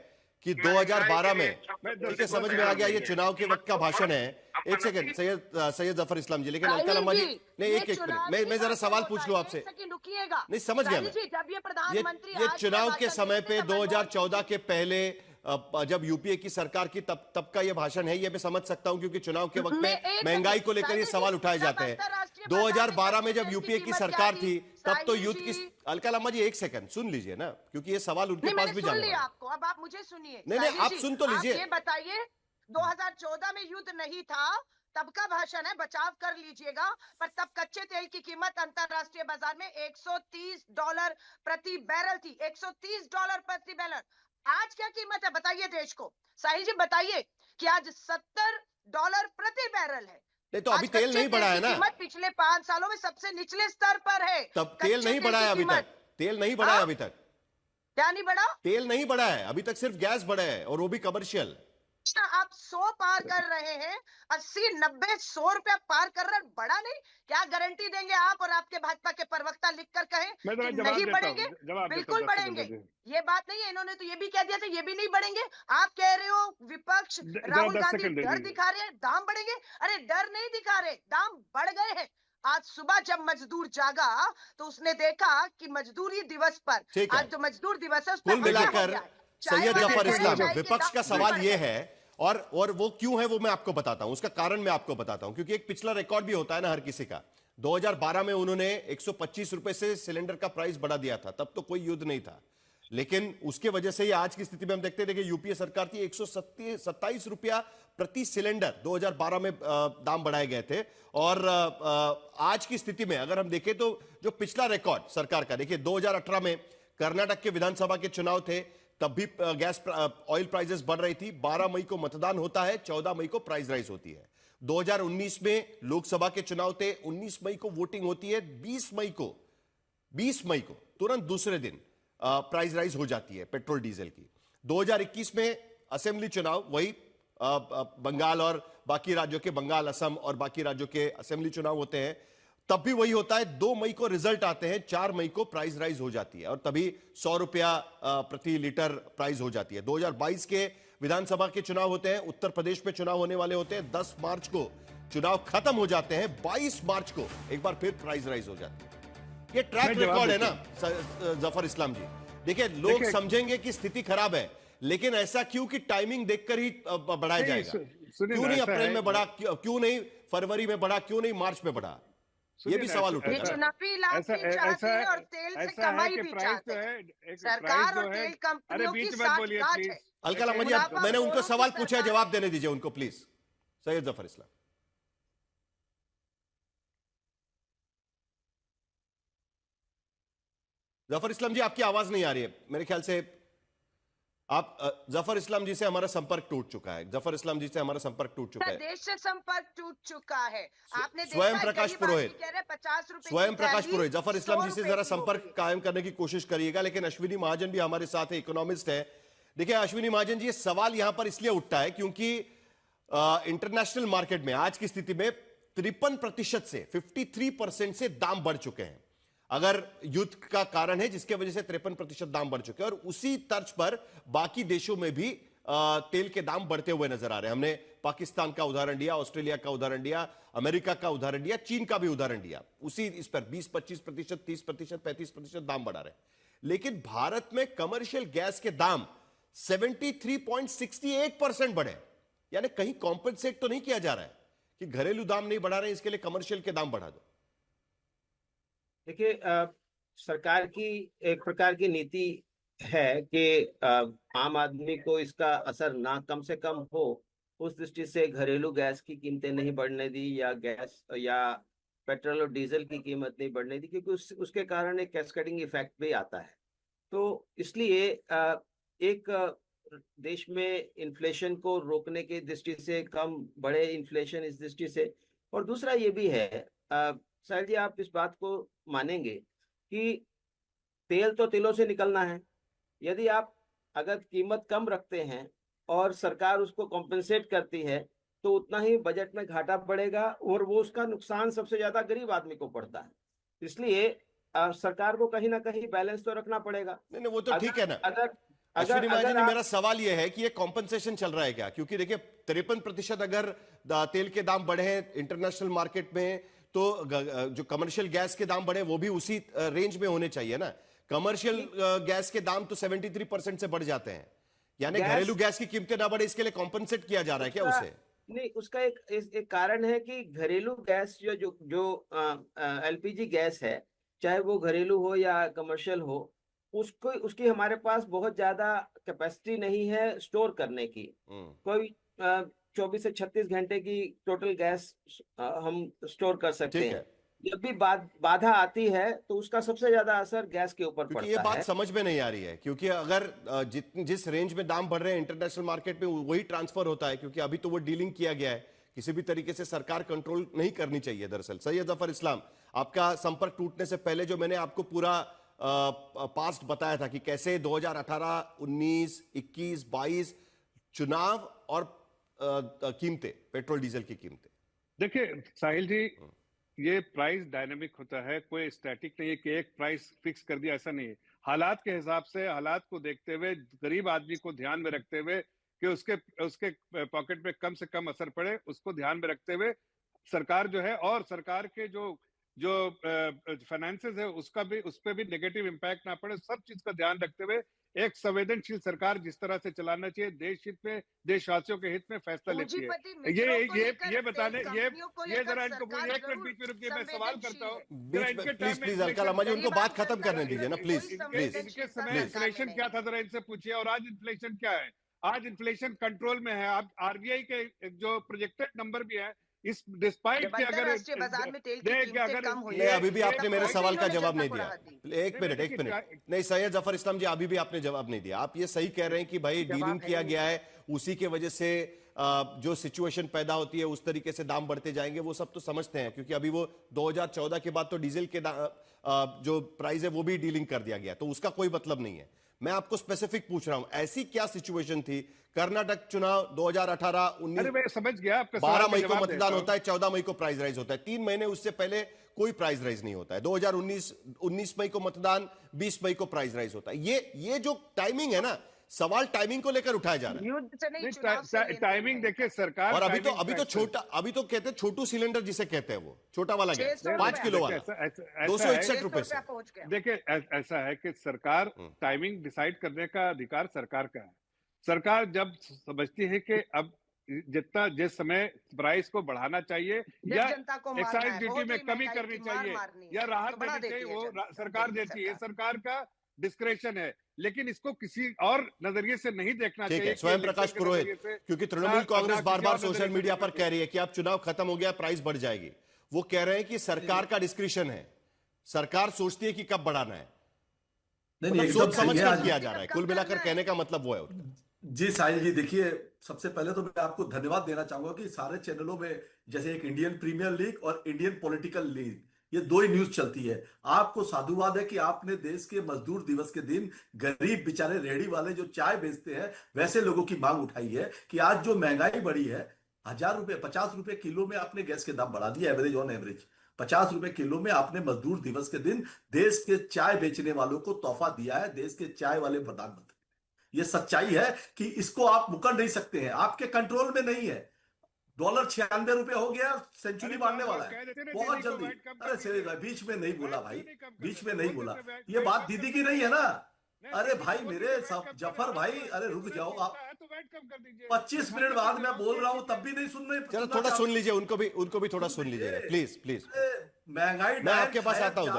कि 2012 में, ठीक है समझ में आ गया ये चुनाव के वक्त का भाषण है। एक सेकंड सैयद जफर इस्लाम जी, लेकिन अलका लंबा जी नहीं, एक मिनट, मैं जरा सवाल पूछ लूं आपसे। नहीं समझ गया मैं, ये चुनाव के समय पे 2014 के पहले जब यूपीए की सरकार की तब का ये भाषण है, ये मैं समझ सकता हूं, क्योंकि चुनाव के वक्त में महंगाई को लेकर ये सवाल उठाए जाते हैं। 2012 में जब यूपीए की सरकार थी तब तो युद्ध की, अलका लंबा जी एक सेकंड सुन लीजिए ना, क्योंकि ये सवाल उनके पास भी जाने वाला है। आपको अब आप मुझे सुनिए। नहीं आप सुन तो लीजिए। ये बताइए 2014 में युद्ध नहीं था तब का भाषण है, बचाव कर लीजिएगा, पर तब कच्चे तेल की कीमत अंतरराष्ट्रीय बाजार में $130 प्रति बैरल थी, $130 प्रति बैरल। आज क्या कीमत है बताइए देश को, साहिल जी बताइए कि आज $70 प्रति बैरल है। नहीं तो अभी तेल नहीं बढ़ा है ना, कीमत पिछले 5 सालों में सबसे निचले स्तर पर है। तब तेल नहीं बढ़ा है अभी तक, तेल नहीं बढ़ा है अभी तक। क्या नहीं बढ़ा? तेल नहीं बढ़ा है अभी तक, सिर्फ गैस बढ़ा है और वो भी कमर्शियल। आप 100 पार कर रहे हैं, 80, 90, 100 रुपया पार कर रहे हैं, बड़ा नहीं? क्या गारंटी देंगे आप और आपके भाजपा के प्रवक्ता लिखकर कहें कि नहीं बढ़ेंगे? बिल्कुल बढ़ेंगे, ये बात नहीं है। इन्होंने तो ये भी कह दिया था ये भी नहीं बढ़ेंगे। आप कह रहे हो विपक्ष, राहुल गांधी डर दिखा रहे हैं दाम बढ़ेंगे। अरे डर नहीं दिखा रहे, दाम बढ़ गए हैं। आज सुबह जब मजदूर जागा तो उसने देखा कि मजदूरी दिवस पर, आज जो मजदूर दिवस है उस पर कुल मिलाकर सैयद जफर इस्लाम, विपक्ष का सवाल यह है, और वो क्यों है वो मैं आपको बताता हूं, उसका कारण मैं आपको बताता हूं, क्योंकि एक पिछला रिकॉर्ड भी होता है ना हर किसी का। 2012 में उन्होंने 125 रुपए से सिलेंडर का प्राइस बढ़ा दिया था, तब तो कोई युद्ध नहीं था, लेकिन उसके वजह से ये आज की स्थिति में हम देखते थे कि यूपीए सरकार थी 127 रुपया प्रति सिलेंडर 2012 में दाम बढ़ाए गए थे। और आज की स्थिति में अगर हम देखें तो जो पिछला रिकॉर्ड सरकार का, देखिए 2018 में कर्नाटक के विधानसभा के चुनाव थे, तब भी गैस ऑयल प्राइसेस बढ़ रही थी। 12 मई को मतदान होता है, 14 मई को प्राइस राइज होती है। 2019 में लोकसभा के चुनाव थे, 19 मई को वोटिंग होती है, 20 मई को 20 मई को तुरंत दूसरे दिन प्राइस राइज हो जाती है पेट्रोल डीजल की। 2021 में असेंबली चुनाव, वही बंगाल और बाकी राज्यों के, बंगाल, असम और बाकी राज्यों के असेंबली चुनाव होते हैं, तब भी वही होता है। 2 मई को रिजल्ट आते हैं, 4 मई को प्राइस राइज हो जाती है और तभी 100 रुपया प्रति लीटर प्राइस हो जाती है। 2022 के विधानसभा के चुनाव होते हैं, उत्तर प्रदेश में चुनाव होने वाले होते हैं। 10 मार्च को चुनाव खत्म हो जाते हैं, 22 मार्च को एक बार फिर प्राइस राइज हो जाती है। ये ट्रैक रिकॉर्ड है ना जफर इस्लाम जी। देखिए, लोग समझेंगे कि स्थिति खराब है, लेकिन ऐसा क्यों कि टाइमिंग देखकर ही बढ़ाया जाएगा? क्यों नहीं अप्रैल में बढ़ा, क्यों नहीं फरवरी में बढ़ा, क्यों नहीं मार्च में बढ़ा? ये भी सवाल उठेगा। चुनावी लाभ भी चाहते हैं और तेल से कमाई भी चाहते हैं। सरकार और तेल कंपनियों की साठगांठ है। अलका लामा जी, मैंने उनको सवाल पूछा है, जवाब देने दीजिए उनको प्लीज। सैयद जफर इस्लाम। जफर इस्लाम जी, आपकी आवाज नहीं आ रही है मेरे ख्याल से। आप जफर इस्लाम जी से हमारा संपर्क टूट चुका है। जफर इस्लाम जी से हमारा संपर्क टूट चुका है। देश से संपर्क टूट चुका है। आपने स्वयं प्रकाश पुरोहित, 50 रुपए, स्वयं प्रकाश पुरोहित, जफर इस्लाम जी से जरा संपर्क कायम करने की कोशिश करिएगा। लेकिन अश्विनी महाजन भी हमारे साथ है, इकोनॉमिस्ट है। देखिए अश्विनी महाजन जी, ये सवाल यहां पर इसलिए उठता है क्योंकि इंटरनेशनल मार्केट में आज की स्थिति में 53% से 53% से दाम बढ़ चुके हैं। अगर युद्ध का कारण है जिसके वजह से 53% दाम बढ़ चुके हैं, और उसी तर्ज पर बाकी देशों में भी तेल के दाम बढ़ते हुए नजर आ रहे हैं। हमने पाकिस्तान का उदाहरण दिया, ऑस्ट्रेलिया का उदाहरण दिया, अमेरिका का उदाहरण दिया, चीन का भी उदाहरण दिया। उसी इस पर 20-25%, 30%, 35% दाम बढ़ा रहे हैं। लेकिन भारत में कमर्शियल गैस के दाम 73.68% बढ़े, यानी कहीं कॉम्पेंसेट तो नहीं किया जा रहा है कि घरेलू दाम नहीं बढ़ा रहे हैं, इसके लिए कमर्शियल के दाम बढ़ा दो। देखिए, सरकार की एक प्रकार की नीति है कि आम आदमी को इसका असर ना कम से कम हो, उस दृष्टि से घरेलू गैस की कीमतें नहीं बढ़ने दी, या गैस या पेट्रोल और डीजल की कीमत नहीं बढ़ने दी, क्योंकि उसके कारण एक कैस्केडिंग इफेक्ट भी आता है। तो इसलिए एक देश में इन्फ्लेशन को रोकने की दृष्टि से, कम बढ़े इन्फ्लेशन इस दृष्टि से, और दूसरा ये भी है, साहिल जी आप इस बात को मानेंगे कि तेल तो तिलों से निकलना है। यदि आप अगर कीमत कम रखते हैं और सरकार उसको कॉम्पेंसेट करती है, तो उतना ही बजट में घाटा बढ़ेगा, और वो उसका नुकसान सबसे ज्यादा गरीब आदमी को पड़ता है। इसलिए सरकार को कहीं ना कहीं बैलेंस तो रखना पड़ेगा। नहीं, वो तो ठीक है ना। अश्विनी महाजन, मेरा सवाल यह है कि ये कॉम्पेंसेशन चल रहा है क्या? क्योंकि देखिए 53% अगर तेल के दाम बढ़े हैं इंटरनेशनल मार्केट में, तो जो कमर्शियल गैस के दाम बढ़े वो भी उसी रेंज में होने चाहिए ना। कमर्शियल गैस के दाम तो 73% से बढ़ जाते हैं, यानी घरेलू गैस की कीमतें ना बढ़े, इसके लिए कॉम्पेंसेट किया जा रहा है क्या उसे? नहीं, उसका एक कारण है कि घरेलू गैस जो एलपीजी गैस है, चाहे वो घरेलू हो या कमर्शियल हो, उसकी हमारे पास बहुत ज्यादा कैपेसिटी नहीं है स्टोर करने की। कोई 24 से 36 घंटे की टोटल गैस हम स्टोर कर सकते हैं। जब भी बाधा आती है तो उसका सबसे ज्यादा असर गैस के ऊपर पड़ता है। ये बात समझ में नहीं आ रही है, क्योंकि अगर जिस रेंज में दाम बढ़ रहे हैं इंटरनेशनल मार्केट में, वही ट्रांसफर होता है, क्योंकि अभी तो वो डीलिंग किया गया है। किसी भी तरीके से सरकार कंट्रोल नहीं करनी चाहिए। दरअसल सैयद जफर इस्लाम, आपका संपर्क टूटने से पहले जो मैंने आपको पूरा पास्ट बताया था कि कैसे 2018, 19, 21, 22 चुनाव और कीमतें, पेट्रोल डीजल की कीमतें। देखिए साहिल जी, ये प्राइस डायनामिक होता है, कोई स्टैटिक नहीं है कि एक प्राइस फिक्स कर दिया, ऐसा नहीं है। हालात के हिसाब से, हालात को देखते हुए, गरीब आदमी को ध्यान में रखते हुए कि उसके पॉकेट में कम से कम असर पड़े, उसको ध्यान में रखते हुए सरकार जो है, और सरकार के जो फाइनेंसेस है उस पर भी नेगेटिव इम्पैक्ट ना पड़े, सब चीज का ध्यान रखते हुए एक संवेदनशील सरकार जिस तरह से चलाना चाहिए, देश हित में, देशवासियों के हित में फैसला लेती है। ये बताने, ये जरा इनको एक मिनट बीच में रुकिए, मैं सवाल करता हूँ। प्लीज अलका लामा जी, उनको बात खत्म करने दीजिए ना, प्लीज। इनके समय इन्फ्लेशन क्या था, जरा इनसे पूछिए, और आज इन्फ्लेशन क्या है? आज इन्फ्लेशन कंट्रोल में है। आप आरबीआई के जो प्रोजेक्टेड नंबर भी है, इस डिस्पाइट के अगर बाजार में तेल की कीमतें कम हुई है, अभी भी आपने मेरे सवाल का जवाब नहीं दिया। एक मिनट नहीं, सैयद जफर इस्लाम जी, अभी भी आपने जवाब नहीं दिया। आप ये सही कह रहे हैं कि भाई डीलिंग किया गया है, उसी के वजह से जो सिचुएशन पैदा होती है उस तरीके से दाम बढ़ते जाएंगे, वो सब तो समझते हैं, क्योंकि अभी वो 2014 के बाद तो डीजल के जो प्राइस है वो भी डीलिंग कर दिया गया, तो उसका कोई मतलब नहीं है। मैं आपको स्पेसिफिक पूछ रहा हूं, ऐसी क्या सिचुएशन थी? कर्नाटक चुनाव 2018-19, अरे मैं समझ गया आपका 12 सवाल मई का को जवाब मतदान देता होता है, 14 मई को प्राइस राइज होता है, 3 महीने उससे पहले कोई प्राइस राइज नहीं होता है। 19 मई को मतदान, 20 मई को प्राइस राइज होता है। ये जो टाइमिंग है ना, सवाल टाइमिंग को लेकर उठाया जा रहा है। युद्ध से नहीं, चुनाव से लेना टाइमिंग है। देखिए सरकार, और अभी तो छोटा, अभी तो कहते हैं छोटू सिलेंडर जिसे कहते हैं, वो छोटा वाला गैस 5 किलो वाला 261 रुपए से। देखिए ऐसा है कि सरकार टाइमिंग डिसाइड करने का अधिकार सरकार का है। सरकार जब समझती है कि अब जिस समय प्राइस को बढ़ाना चाहिए या एक्साइज ड्यूटी में कमी करनी चाहिए या राहत देनी चाहिए, वो सरकार देती है, सरकार का डिस्क्रेशन है। लेकिन इसको किसी और नजरिए से नहीं देखना चाहिए। स्वयं प्रकाश पुरोहित, क्योंकि तृणमूल कांग्रेस बार बार सोशल मीडिया पर कह रही है कि अब चुनाव खत्म हो गया, प्राइस बढ़ जाएगी, वो कह रहे हैं कि सरकार का डिस्क्रिशन है, सरकार सोचती है कि कब बढ़ाना है। नहीं, सोच समझ कर किया जा रहा है, कुल मिलाकर कहने का मतलब वो है उनका। जी साहिल जी, देखिए सबसे पहले तो मैं आपको धन्यवाद देना चाहूंगा कि सारे चैनलों में जैसे एक इंडियन प्रीमियर लीग और इंडियन पॉलिटिकल लीग, ये दो ही न्यूज चलती है। आपको साधुवाद है कि आपने देश के मजदूर दिवस के दिन गरीब बेचारे रेहड़ी वाले जो चाय बेचते हैं वैसे लोगों की मांग उठाई है कि आज जो महंगाई बढ़ी है, 1000 रुपए 50 रुपए किलो में आपने गैस के दाम बढ़ा दिया, एवरेज ऑन एवरेज 50 रुपए किलो में आपने मजदूर दिवस के दिन देश के चाय बेचने वालों को तोहफा दिया है, देश के चाय वाले प्रधानमंत्री। ये सच्चाई है कि इसको आप मुकर नहीं सकते हैं, आपके कंट्रोल में नहीं है। डॉलर 96 रुपए हो गया, सेंचुरी मारने वाला है बहुत जल्दी। अरे चले बीच में नहीं बोला भाई, बीच में नहीं बोला, ये बात दीदी की नहीं है ना। अरे भाई मेरे जफर भाई, अरे रुक जाओ आप, 25 मिनट बाद मैं बोल रहा हूं तब भी नहीं सुन रहे। चलो थोड़ा सुन लीजिए, उनको भी थोड़ा सुन लीजिए प्लीज। महंगाई मैं आपके पास आता हूं।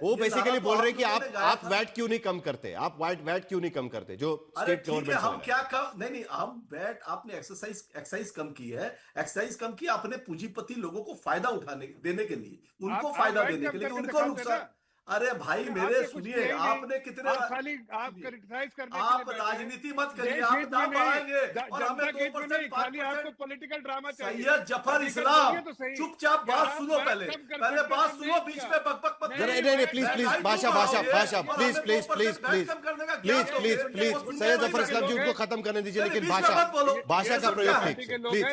वो बेसिकली बोल रहे हैं कि आप वैट क्यों नहीं कम करते, आप वैट क्यों नहीं कम करते जो स्टेट गवर्नमेंट। हम क्या कम नहीं, हम वैट आपने एक्साइज कम की है, एक्साइज कम की आपने पूंजीपति लोगों को फायदा उठाने देने के लिए, उनको फायदा देने के लिए, उनको नुकसान। अरे भाई मेरे सुनिए, आपने कितने आप राजनीति मत करिए, आप दाम बढ़ाएंगे और हमें 2% आपको पॉलिटिकल ड्रामा चाहिए। सैयद जफर इस्लाम, चुपचाप बात सुनो, पहले बात सुनो, बीच में बकबक मत करिए। नहीं प्लीज भाषा प्लीज सैयद जफर इस्लाम जी उनको खत्म करने दीजिए, लेकिन भाषा का प्रयोग ठीक से प्लीज।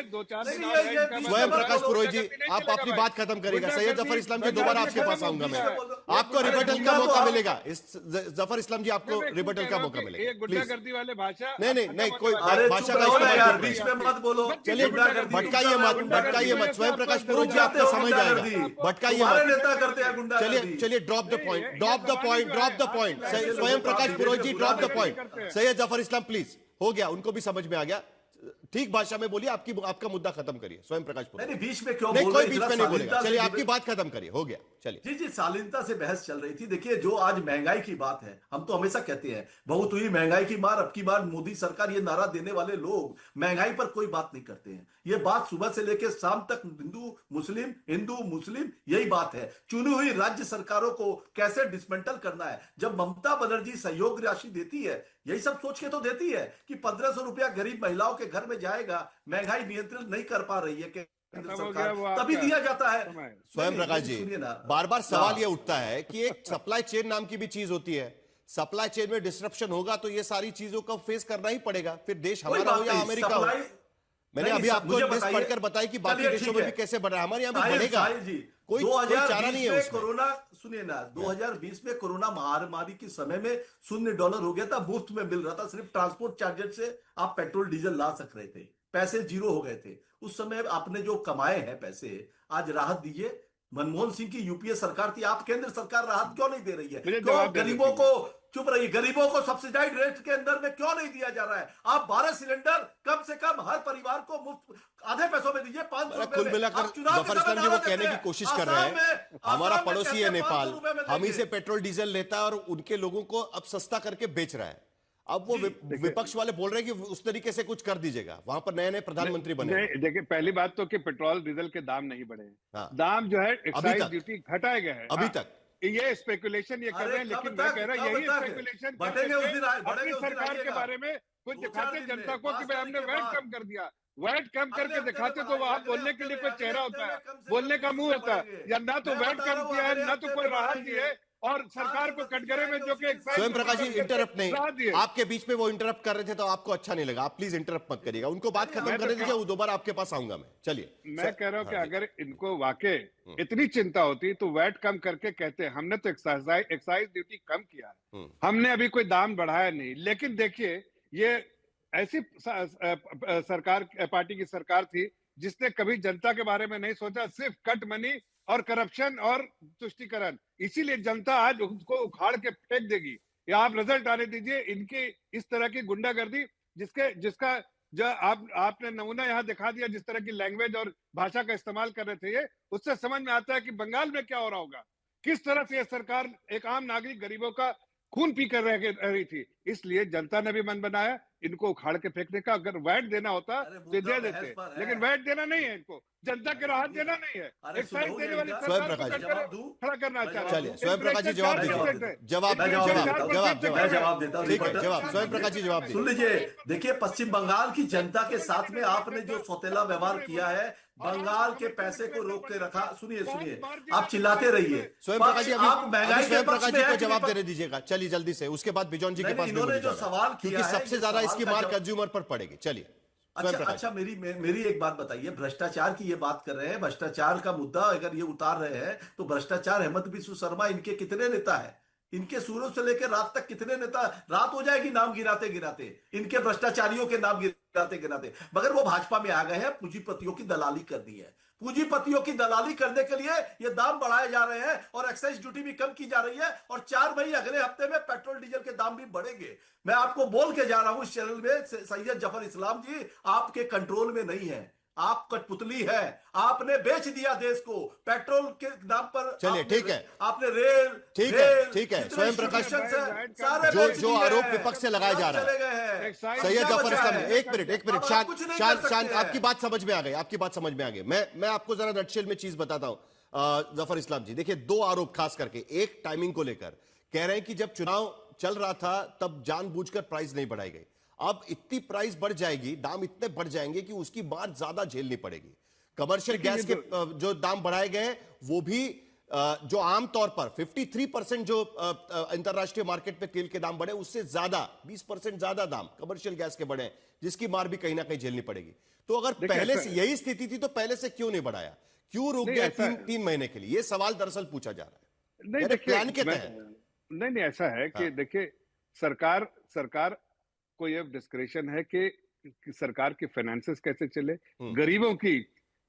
स्वयं प्रकाश पुरोहित जी, आप अपनी बात खत्म करिएगा। सैयद जफर इस्लाम जी दोबारा आपके पास आऊंगा मैं, आपको रिबटल का मौका मिलेगा। इस जफर इस्लाम जी आपको रिबटल का मौका मिलेगा। गुंडागर्दी वाले भाषा नहीं कोई भाषा का बीच में मत बोलो। चलिए भटकाइए मत। स्वयं प्रकाश पुरोहित जी आपको समझ आएगा, भटकाइए मत। नेता करते हैं गुंडागर्दी। चलिए drop the point. Swayam Prakash Purohit ji drop the point. Syed Zafar Islam please, हो गया, उनको भी समझ में आ गया, ठीक भाषा में बोलिए, आपका मुद्दा खत्म करिए। स्वयं प्रकाश पुरोहित नहीं, बीच में क्यों नहीं, बोल कोई रहे? बीच में नहीं बोलेगा। चलिए आपकी बात खत्म करिए, हो गया, चलिए। जी शालीनता से बहस चल रही थी। देखिए जो आज महंगाई की बात है, हम तो हमेशा कहते हैं बहुत हुई महंगाई की मार, अब की बार मोदी सरकार, ये नारा देने वाले लोग महंगाई पर कोई बात नहीं करते हैं। ये बात सुबह से लेकर शाम तक हिंदू मुस्लिम यही बात है। चुनी हुई राज्य सरकारों को कैसे डिसमेंटल करना है। जब ममता बनर्जी सहयोग राशि देती है, यही सब सोच के तो देती है कि 1500 रुपया गरीब महिलाओं के घर में जाएगा, महंगाई नियंत्रण नहीं कर पा रही है केंद्र सरकार, तभी दिया जाता है। स्वयं प्रकाश जी, बार बार सवाल यह उठता है कि एक सप्लाई चेन नाम की भी चीज होती है, सप्लाई चेन में डिस्ट्रप्शन होगा तो ये सारी चीजों को फेस करना ही पड़ेगा, फिर देश हमारा हो या अमेरिका हो। मैंने अभी आपको लिस्ट पढ़कर बताई कि बाकी देशों में भी कैसे बढ़ रहा है, हमारे यहाँ भी बढ़ेगा, कोई चारा नहीं है उसमें। कोरोना सुनिए ना, 2020 में कोरोना महामारी के समय में $0 हो गया था, मुफ्त में मिल रहा था, सिर्फ ट्रांसपोर्ट चार्जेस से आप पेट्रोल डीजल ला सक रहे थे, पैसे 0 हो गए थे। उस समय आपने जो कमाए हैं पैसे, आज राहत दीजिए। मनमोहन सिंह की यूपीए सरकार थी, आप केंद्र सरकार राहत क्यों नहीं दे रही है? क्यों गरीबों को, चुप रहिए, गरीबों को सब्सिडाइज रेट के अंदर में क्यों नहीं दिया जा रहा है? आप 12 सिलेंडर कम से कम हर परिवार को मुफ्त आधे पैसों में दीजिए, 500 कुल मिलाकर जफर इस्लाम जी वो कहने की कोशिश कर रहे हैं, हमारा पड़ोसी है नेपाल, हम ही से पेट्रोल डीजल लेता है और उनके लोगों को अब सस्ता करके बेच रहा है। अब वो विपक्ष वाले बोल रहे हैं कि उस तरीके से कुछ कर दीजिएगा, वहां पर नए प्रधानमंत्री बने। देखिए पहली बात तो कि पेट्रोल डीजल के दाम नहीं बढ़े, दाम जो है एक्साइज ड्यूटी घटाए गए हैं अभी तक। ये स्पेकुलेशन ये कर रहे हैं, लेकिन मैं कह रहा हूं यही स्पेकुलेशन अपनी सरकार के बारे में कुछ दिखाते जनता को कि भाई हमने वैट कम कर दिया। वैट कम करके दिखाते तो वहां बोलने के लिए कोई चेहरा होता है, बोलने का मुंह होता है। या ना तो वैट कम किया है, ना तो कोई राहत दी है, और सरकार को कटघरे में जो कि स्वयं प्रकाश जी इंटरप्ट दिए। नहीं, आपके बीच में वो इंटरप्ट कर रहे थे तो आपको अच्छा नहीं लगा। आप प्लीज इंटरप्ट मत करिएगा, उनको बात खत्म करने दीजिए, वो दोबारा आपके पास आऊंगा मैं। चलिए, मैं कह रहा हूं कि अगर इनको वाकई इतनी चिंता होती तो वैट कम करके कहते हमने तो एक्साइज ड्यूटी कम किया है, हमने अभी कोई दाम बढ़ाया नहीं। लेकिन देखिए, ये ऐसी सरकार, पार्टी की सरकार थी जिसने कभी जनता के बारे में नहीं सोचा, सिर्फ कट मनी और करप्शन और तुष्टीकरण। इसीलिए जनता आज उसको उखाड़ के फेंक देगी। या आप रिजल्ट आने दीजिए इनकी इस तरह की गुंडागर्दी, जिसका जो आपने नमूना यहाँ दिखा दिया, जिस तरह की लैंग्वेज और भाषा का इस्तेमाल कर रहे थे ये, उससे समझ में आता है कि बंगाल में क्या हो रहा होगा, किस तरह से ये सरकार एक आम नागरिक गरीबों का खून पी कर रह रही थी। इसलिए जनता ने भी मन बनाया इनको उखाड़ के फेंकने का। अगर वैट देना होता तो दे देते, लेकिन वैट देना नहीं है इनको, जनता के राहत देना नहीं है। एक्साइज देने वाली सरकार को खड़ा करना चाहते। चलिए स्वयं प्रकाश जी जवाब दीजिए, जवाब देता हूं। स्वयं प्रकाश जी जवाब सुन लीजिए, देखिए पश्चिम बंगाल की जनता के साथ में आपने जो सौतेला व्यवहार किया है, बंगाल के पैसे को रोक के रखा। सुनिए, आप चिल्लाते रहिए। स्वयं प्रकाश जी, आप महंगाई के पक्ष में को जवाब देने दीजिएगा। चलिए जल्दी से, उसके बाद बिजॉन जी के पास इन्होंने जो सवाल किया क्योंकि सबसे ज्यादा इसकी मार कंज्यूमर पर पड़ेगी। चलिए अच्छा, मेरी एक बात बताइए, भ्रष्टाचार की ये बात कर रहे हैं, भ्रष्टाचार का मुद्दा अगर ये उतार रहे हैं तो भ्रष्टाचार, हेमंत बिस्व शर्मा, इनके कितने नेता है? इनके सूरज से लेकर रात तक कितने नेता, रात हो जाएगी नाम गिनाते गिनाते, इनके भ्रष्टाचारियों के नाम गिनाते गिनाते। मगर वो भाजपा में आ गए हैं, पूंजीपतियों की दलाली कर दी है। पूंजीपतियों की दलाली करने के लिए ये दाम बढ़ाए जा रहे हैं और एक्साइज ड्यूटी भी कम की जा रही है। और 4 मई अगले हफ्ते में पेट्रोल डीजल के दाम भी बढ़ेंगे। मैं आपको बोल के जा रहा हूं इस चैनल में, सैयद जफर इस्लाम जी आपके कंट्रोल में नहीं है, आप कठपुतली है। आपने बेच दिया देश को पेट्रोल के दाम पर। चलिए ठीक है, आपने रेल, ठीक है स्वयं प्रकाश, जो आरोप विपक्ष से लगाया जा रहा है। सैयद जफर इस्लाम, एक मिनट शांत, आपकी बात समझ में आ गई। मैं आपको जरा नटशेल में चीज बताता हूं। जफर इस्लाम जी देखिए, 2 आरोप खास करके, एक टाइमिंग को लेकर कह रहे हैं कि जब चुनाव चल रहा था तब जानबूझकर प्राइस नहीं बढ़ाई गई। अब इतनी प्राइस बढ़ जाएगी, दाम इतने बढ़ जाएंगे कि उसकी मार ज्यादा झेलनी पड़ेगी। कमर्शियल गैस के जो दाम बढ़ाए गए वो भी जो आमतौर पर 53% जो अंतरराष्ट्रीय मार्केट में तेल के दाम बढ़े, उससे ज्यादा 20% ज्यादा दाम कमर्शियल गैस के बढ़े, जिसकी मार भी कहीं ना कहीं झेलनी पड़ेगी। तो अगर पहले से यही स्थिति थी तो पहले से क्यों नहीं बढ़ाया, क्यों रुक गया 3 महीने के लिए? ये सवाल दरअसल पूछा जा रहा है। प्लान के तहत नहीं, ऐसा है कि देखिए, सरकार को यह डिस्क्रेशन है कि सरकार के फाइनेंसेस कैसे चले, गरीबों की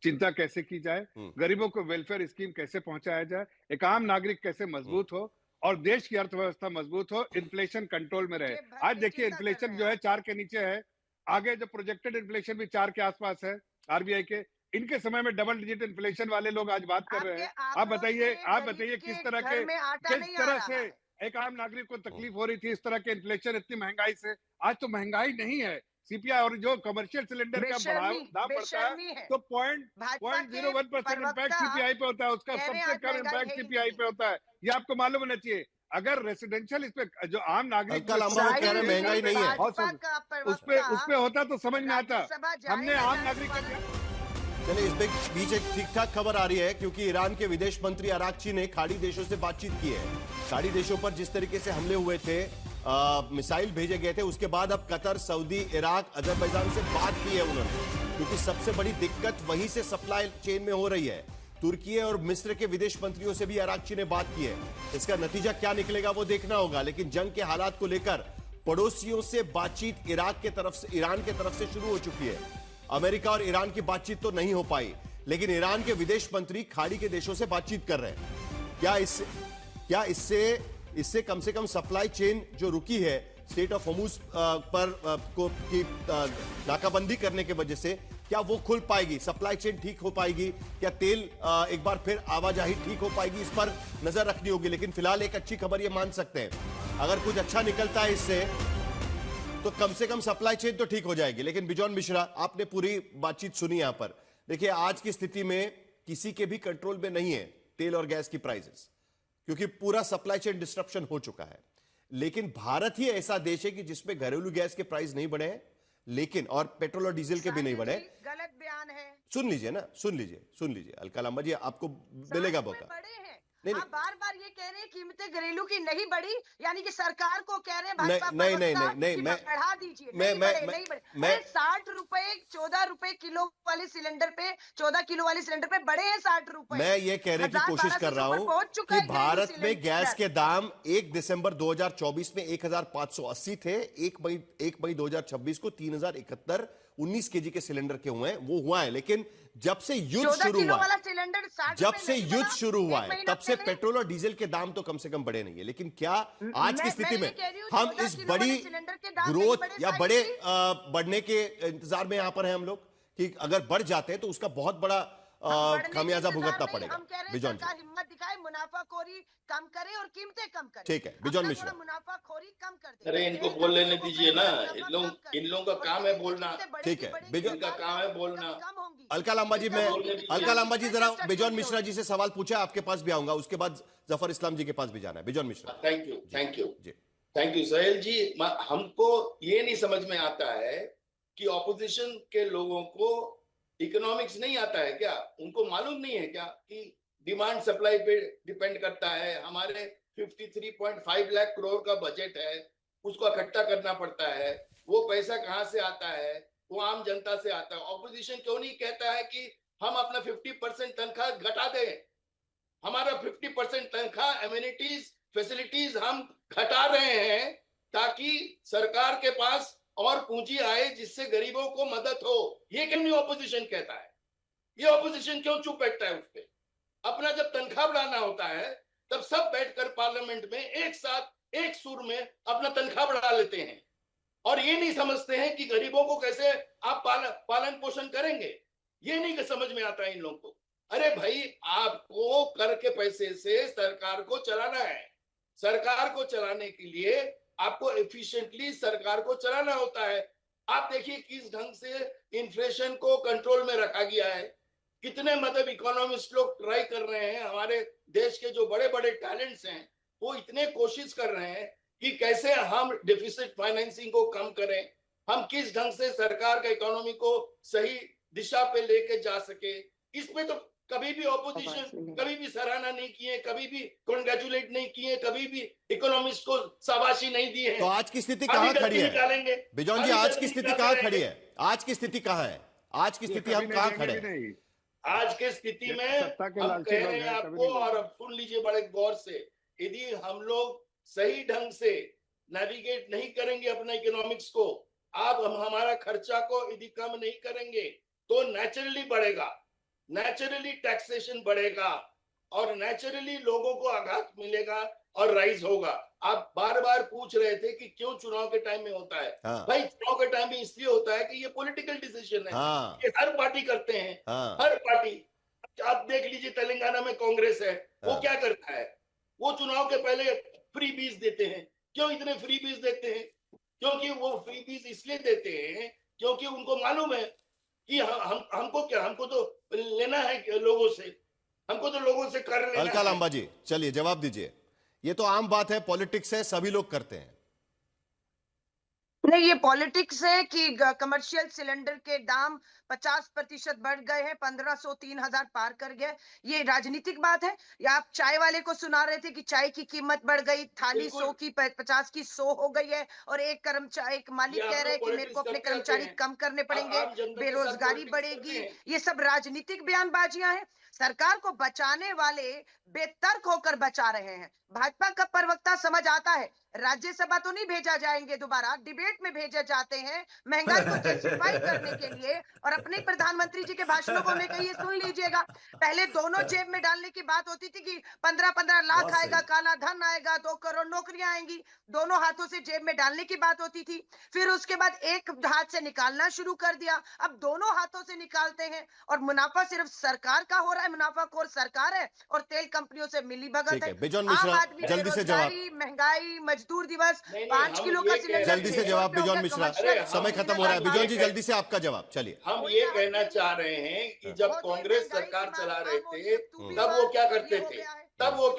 चिंता कैसे की जाए, गरीबों को वेलफेयर स्कीम कैसे पहुंचाया जाए, एक आम नागरिक कैसे मजबूत हो और देश की अर्थव्यवस्था मजबूत हो, इन्फ्लेशन कंट्रोल में रहे। आज देखिए इन्फ्लेशन जो है 4 के नीचे है, आगे जो प्रोजेक्टेड इन्फ्लेशन भी 4 के आसपास है आरबीआई के। इनके समय में डबल डिजिट इन्फ्लेशन वाले लोग आज बात कर रहे हैं। आप बताइए किस तरह से एक आम नागरिक को तकलीफ हो रही थी इस तरह के इन्फ्लेशन, इतनी महंगाई से। आज तो महंगाई नहीं है, सीपीआई और जो कमर्शियल सिलेंडर का दाम बढ़ता है तो 0.01% इम्पैक्ट सीपीआई पे होता है, उसका सबसे कम इम्पैक्ट सीपीआई पे होता है। ये आपको मालूम होना चाहिए। अगर रेसिडेंशियल इस पे जो आम नागरिक महंगाई नहीं है, उस पे होता तो समझ में आता। हमने आम नागरिक चलिए, इस बीच एक ठीक ठाक खबर आ रही है, क्योंकि ईरान के विदेश मंत्री अराक्ची ने खाड़ी देशों से बातचीत की है। खाड़ी देशों पर जिस तरीके से हमले हुए थे, मिसाइल भेजे गए थे, उसके बाद अब कतर, सऊदी, इराक, अजरबैजान से बात की है उन्होंने, क्योंकि सबसे बड़ी दिक्कत वहीं से सप्लाई चेन में हो रही है। तुर्की और मिस्र के विदेश मंत्रियों से भी अराक्ची ने बात की है। इसका नतीजा क्या निकलेगा वो देखना होगा, लेकिन जंग के हालात को लेकर पड़ोसियों से बातचीत ईरान की तरफ से शुरू हो चुकी है। अमेरिका और ईरान की बातचीत तो नहीं हो पाई, लेकिन ईरान के विदेश मंत्री खाड़ी के देशों से बातचीत कर रहे हैं। क्या इससे कम से कम सप्लाई चेन जो रुकी है स्टेट ऑफ होर्मुज पर की नाकाबंदी करने की वजह से, क्या वो खुल पाएगी, सप्लाई चेन ठीक हो पाएगी, क्या तेल एक बार फिर आवाजाही ठीक हो पाएगी, इस पर नजर रखनी होगी। लेकिन फिलहाल एक अच्छी खबर ये मान सकते हैं, अगर कुछ अच्छा निकलता है इससे तो कम से कम सप्लाई चेन तो ठीक हो जाएगी। लेकिन बिजॉन मिश्रा, आपने पूरी बातचीत सुनी यहां पर। देखिए, आज की स्थिति में किसी के भी कंट्रोल में नहीं है तेल और गैस की प्राइसेस, क्योंकि पूरा सप्लाई चेन डिस्ट्रप्शन हो चुका है। लेकिन भारत ही ऐसा देश है कि जिसमें घरेलू गैस के प्राइस नहीं बढ़े हैं, लेकिन और पेट्रोल और डीजल के भी नहीं बढ़े। गलत बयान है। सुन लीजिए अलका लांबा जी, आपको मिलेगा मौका। आप बार बार ये कह रहे हैं कीमतें घरेलू की नहीं बढ़ी, यानी कि सरकार को कह रहे हैं नहीं भाजपा नहीं नहीं प्रवक्ता नहीं कि मैं बढ़ा दीजिए। मैं नहीं बढ़े, नहीं बढ़े। मैं 60 रुपए 14 रुपए किलो वाले सिलेंडर पे, 14 किलो वाले सिलेंडर पे बढ़े हैं 60 रुपए। मैं ये कहने की कोशिश कर रहा हूं कि भारत में गैस के दाम 1 दिसंबर 2024 में 1580 थे, 1 मई 2026 को 3071 19 केजी के सिलेंडर के हुए हैं, वो हुआ है। लेकिन जब से युद्ध शुरू हुआ है, जब से युद्ध शुरू हुआ है, तब से पेट्रोल और डीजल के दाम तो कम से कम बढ़े नहीं है। लेकिन क्या आज की स्थिति में हम इस बड़ी ग्रोथ या बड़े बढ़ने के इंतजार में यहां पर हैं हम लोग कि अगर बढ़ जाते हैं तो उसका बहुत बड़ा खामियाजा भुगतना पड़ेगा? बिजॉन जी, हिम्मत दिखाए, मुनाफाखोरी कम करे और कीमतें कम करे। ठीक है, बिजॉन मिश्रा। मुनाफाखोरी कम कर दे। अरे इनको बोल लेने दीजिए ना, इन लोगों का काम है बोलना। ठीक है, इनका काम है बोलना। अलका लांबा जी, मैं अलका लांबा जी जरा बिजॉन मिश्रा जी से सवाल पूछा, आपके पास भी आऊंगा, उसके बाद जफर इस्लाम जी के पास भी जाना है। बिजॉन मिश्रा। थैंक यू जी, थैंक यू सहेल जी। हमको ये नहीं समझ में आता है कि ऑपोजिशन के लोगों को इकोनॉमिक्स नहीं आता है क्या? उनको मालूम नहीं है क्या कि डिमांड सप्लाई पे डिपेंड करता है? हमारे 53.5 लाख करोड़ का बजट है, उसको इकट्ठा करना पड़ता है। वो पैसा कहाँ से आता है? वो आम जनता से आता है। ऑपोजिशन क्यों नहीं कहता है कि हम अपना 50% तनख्वाह घटा दें? हमारा 50% तनख्वाह, एमिनिटीज, फैसिलिटीज हम घटा रहे हैं ताकि सरकार के पास और पूंजी आए जिससे गरीबों को मदद हो। ये क्यों नहीं ऑपोजिशन कहता है? ये ऑपोजिशन क्यों चुप बैठता है उस पे? अपना जब तनख्वाह बढ़ाना होता है तब सब बैठकर पार्लियामेंट में एक साथ एक सुर में अपना तनख्वाह बढ़ा लेते हैं और ये नहीं समझते हैं कि गरीबों को कैसे आप पालन पोषण करेंगे। ये नहीं समझ में आता है इन लोगों को। अरे भाई, आपको कर के पैसे से सरकार को चलाना है। सरकार को चलाने के लिए आपको एफिशिएंटली सरकार को चलाना होता है। आप देखिए किस ढंग से इन्फ्लेशन को कंट्रोल में रखा गया है। कितने मतलब इकोनॉमिस्ट लोग ट्राई कर रहे हैं, हमारे देश के जो बड़े बड़े टैलेंट्स हैं वो इतने कोशिश कर रहे हैं कि कैसे हम डेफिसिट फाइनेंसिंग को कम करें, हम किस ढंग से सरकार का इकोनॉमी को सही दिशा पे लेके जा सके। इसमें तो कभी भी ऑपोजिशन कभी भी सराहना नहीं किए, कभी भी कॉन्ग्रेचुलेट नहीं किए, कभी भी इकोनॉमिस्ट को शाबाशी नहीं दी है। तो आज की स्थिति कहाँ खड़ी है बिजॉन जी? आज की स्थिति कहाँ खड़ी है? आज की स्थिति कहाँ है? आज की स्थिति हम कहाँ खड़े हैं? आज के स्थिति में हम कह रहे हैं आपको, और अब सुन लीजिए बड़े गौर से, यदि हम लोग सही ढंग से नेविगेट नहीं करेंगे अपना इकोनॉमिक्स को, आप हमारा खर्चा को यदि कम नहीं करेंगे तो नेचुरली बढ़ेगा, नेचुरली टैक्सेशन बढ़ेगा और नेचुरली लोगों को आघात मिलेगा और राइज होगा। आप बार बार पूछ रहे थे कि क्यों चुनाव के टाइम में होता है। भाई, चुनाव के टाइम में इसलिए होता है कि ये पॉलिटिकल डिसीजन है। ये हर पार्टी करते हैं, हर पार्टी। आप देख लीजिए तेलंगाना में कांग्रेस है, वो क्या करता है? वो चुनाव के पहले फ्री बीज देते हैं। क्यों इतने फ्री बीज देते हैं? क्योंकि वो फ्री बीज इसलिए देते हैं क्योंकि उनको मालूम है कि हमको क्या, हमको तो लेना है लोगों से, हमको तो लोगों से कर लेना है। अलका लांबा जी, चलिए जवाब दीजिए। ये तो आम बात है, पॉलिटिक्स है, सभी लोग करते हैं। नहीं, ये पॉलिटिक्स है कि कमर्शियल सिलेंडर के दाम 50% बढ़ गए हैं, 1500 3000 पार कर गए। ये राजनीतिक बात है? या आप चाय वाले को सुना रहे थे कि चाय की कीमत बढ़ गई, थाली 100 की 50 की 100 हो गई है, और एक मालिक कह रहे हैं कि मेरे को अपने कर्मचारी कम करने पड़ेंगे, बेरोजगारी बढ़ेगी। ये सब राजनीतिक बयानबाजियां हैं। सरकार को बचाने वाले बेतर्क होकर बचा रहे हैं। भाजपा का प्रवक्ता समझ आता है, राज्यसभा तो नहीं भेजा जाएंगे, दोबारा डिबेट में भेजे जाते हैं महंगाई को जस्टिफाई करने के लिए। और अपने प्रधानमंत्री जी के भाषणों को मैं कहिए सुन लीजिएगा। पहले दोनों जेब में डालने की बात होती थी कि 15-15 लाख आएगा, काला धन आएगा, 2 करोड़ नौकरियां आएंगी, दोनों हाथों से जेब में डालने की बात होती थी। फिर उसके बाद एक हाथ से निकालना शुरू कर दिया, अब दोनों हाथों से निकालते हैं। और मुनाफा सिर्फ सरकार का हो रहा है, मुनाफाखोर सरकार है और तेल कंपनियों से मिली भगत है। आम आदमी, जल्दी से जवाब। महंगाई, मजदूर दिवस, 5 किलो का सिलेंडर, जल्दी से जवाब बिजॉन मिश्रा, समय खत्म हो रहा है। बिजॉन जी जल्दी से आपका जवाब। चलिए, हम ये कहना चाह रहे हैं कि जब कांग्रेस सरकार चला रहे थे तब वो क्या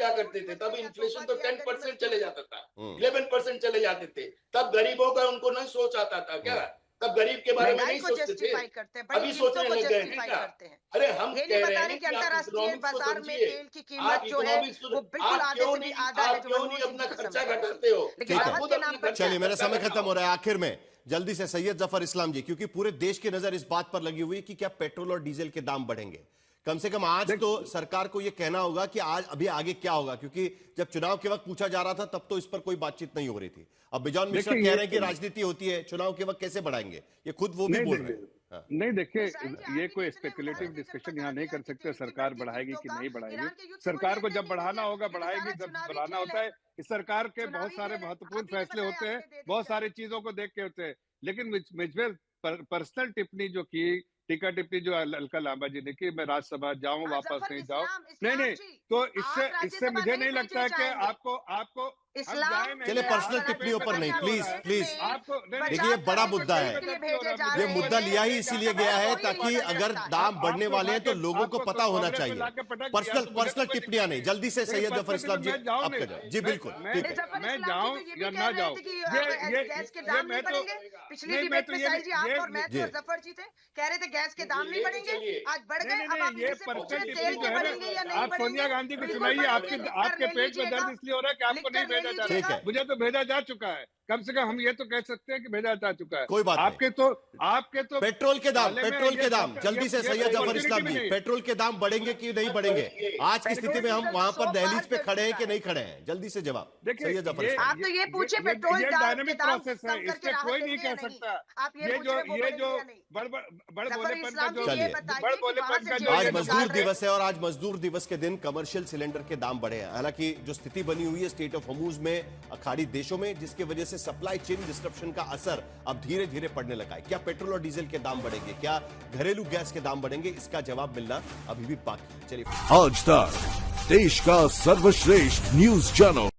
करते थे? तब इन्फ्लेशन तो 10% चले जाता था, 11% चले जाते थे। तब गरीबों का उनको नहीं सोच आता था क्या? तब गरीब के बारे में महंगाई नहीं को सोचते थे, जस्टिफाई करते हैं, बड़ी अभी कीमतों सोचने को लग गए हैं जस्टिफाई क्या? करते हैं। अरे हम ये कह नहीं रहे बता हैं रहे कि कि आप अंतर्राष्ट्रीय इकोनॉमिक्स को बाजार में समझिए, तेल की कीमत आप जो है इकोनॉमिक्स को वो बिल्कुल आप आधे क्यों से भी नहीं आधा है आप जो क्यों मनमोहन नहीं सिंह अपना जी के खर्चा समय में। घटाते हो? लेकिन ठीक है। राहत खुद के अपनी नाम पर चलिए, मेरा खर्चा समय खत्म घटाओ। हो रहा है आखिर में जल्दी से सैयद जफर इस्लाम जी, क्योंकि पूरे देश की नजर इस बात पर लगी हुई है कि क्या पेट्रोल और डीजल के दाम बढ़ेंगे। कम से कम आज तो सरकार को यह कहना होगा कि आज अभी आगे क्या होगा, क्योंकि जब चुनाव के वक्त पूछा जा रहा था तब तो इस पर कोई बातचीत नहीं हो रही थी। अब बिजॉन मिश्रा कह रहे हैं कि राजनीति होती है, चुनाव के वक्त कैसे बढ़ाएंगे, ये खुद वो भी बोल रहे हैं। नहीं देखिए, ये कोई स्पेकुलेटिव डिस्कशन यहाँ नहीं कर सकते सरकार बढ़ाएगी कि नहीं बढ़ाएगी। सरकार को जब बढ़ाना होगा बढ़ाएगी, जब बढ़ाना होता है। इस सरकार के बहुत सारे महत्वपूर्ण फैसले होते हैं, बहुत सारी चीजों को देख के होते हैं, लेकिन मुझे पर्सनल टिप्पणी जो की, टीका टिप्पणी जो अलका लांबा जी ने की, मैं राज्यसभा जाऊं वापस नहीं जाऊं, नहीं, तो इससे मुझे नहीं लगता है कि आपको चलिए पर्सनल टिप्पणियों पर नहीं, प्लीज देखिए, ये बड़ा मुद्दा है। ये मुद्दा लिया ही इसीलिए गया है ताकि अगर दाम बढ़ने वाले हैं तो लोगों को पता होना चाहिए। पर्सनल टिप्पणियां नहीं। जल्दी से सैयद जफर इस्लाम जी आप जी बिल्कुल ठीक है। मैं जाऊं या ना जाऊं, गैस के दाम नहीं बढ़ेंगे। पिछली डिबेट में साई जी आप और मैं थे और जफर जी थे, कह रहे थे गैस के दाम नहीं बढ़ेंगे, आज बढ़ गए। अब आप ये इनसे पूछे तेल के बढ़ेंगे या नहीं आप सोनिया गांधी को सुनाइए, आपके पेट में दर्द इसलिए हो रहा है कि आपको नहीं भेजा जा रहा है, मुझे तो भेजा जा चुका है। कम से कम हम ये तो कह सकते हैं कि भेजा जा चुका है। कोई बात आपके तो पेट्रोल के दाम जल्दी से सैयद जफर इस्लाम जी, पेट्रोल के दाम बढ़ेंगे कि नहीं बढ़ेंगे? आज की स्थिति में हम वहां पर दहलीज पे खड़े हैं कि नहीं खड़े हैं? जल्दी से जवाब सैयद जफर इस्लाम। आप तो ये पूछे पेट्रोल डायनामिक प्रोसेस है, इससे कोई नहीं कह सकता। ये जो बड़ बोलेपन का जो आज मजदूर दिवस है और आज मजदूर दिवस के दिन कमर्शियल सिलेंडर के दाम बढ़े हैं। हालांकि जो स्थिति बनी हुई है स्टेट ऑफ हॉर्मुज में, अखाड़ी देशों में, जिसकी वजह से सप्लाई चेन डिस्ट्रप्शन का असर अब धीरे धीरे पड़ने लगा है। क्या पेट्रोल और डीजल के दाम बढ़ेंगे, क्या घरेलू गैस के दाम बढ़ेंगे, इसका जवाब मिलना अभी भी बाकी है। चलिए, आज तक देश का सर्वश्रेष्ठ न्यूज चैनल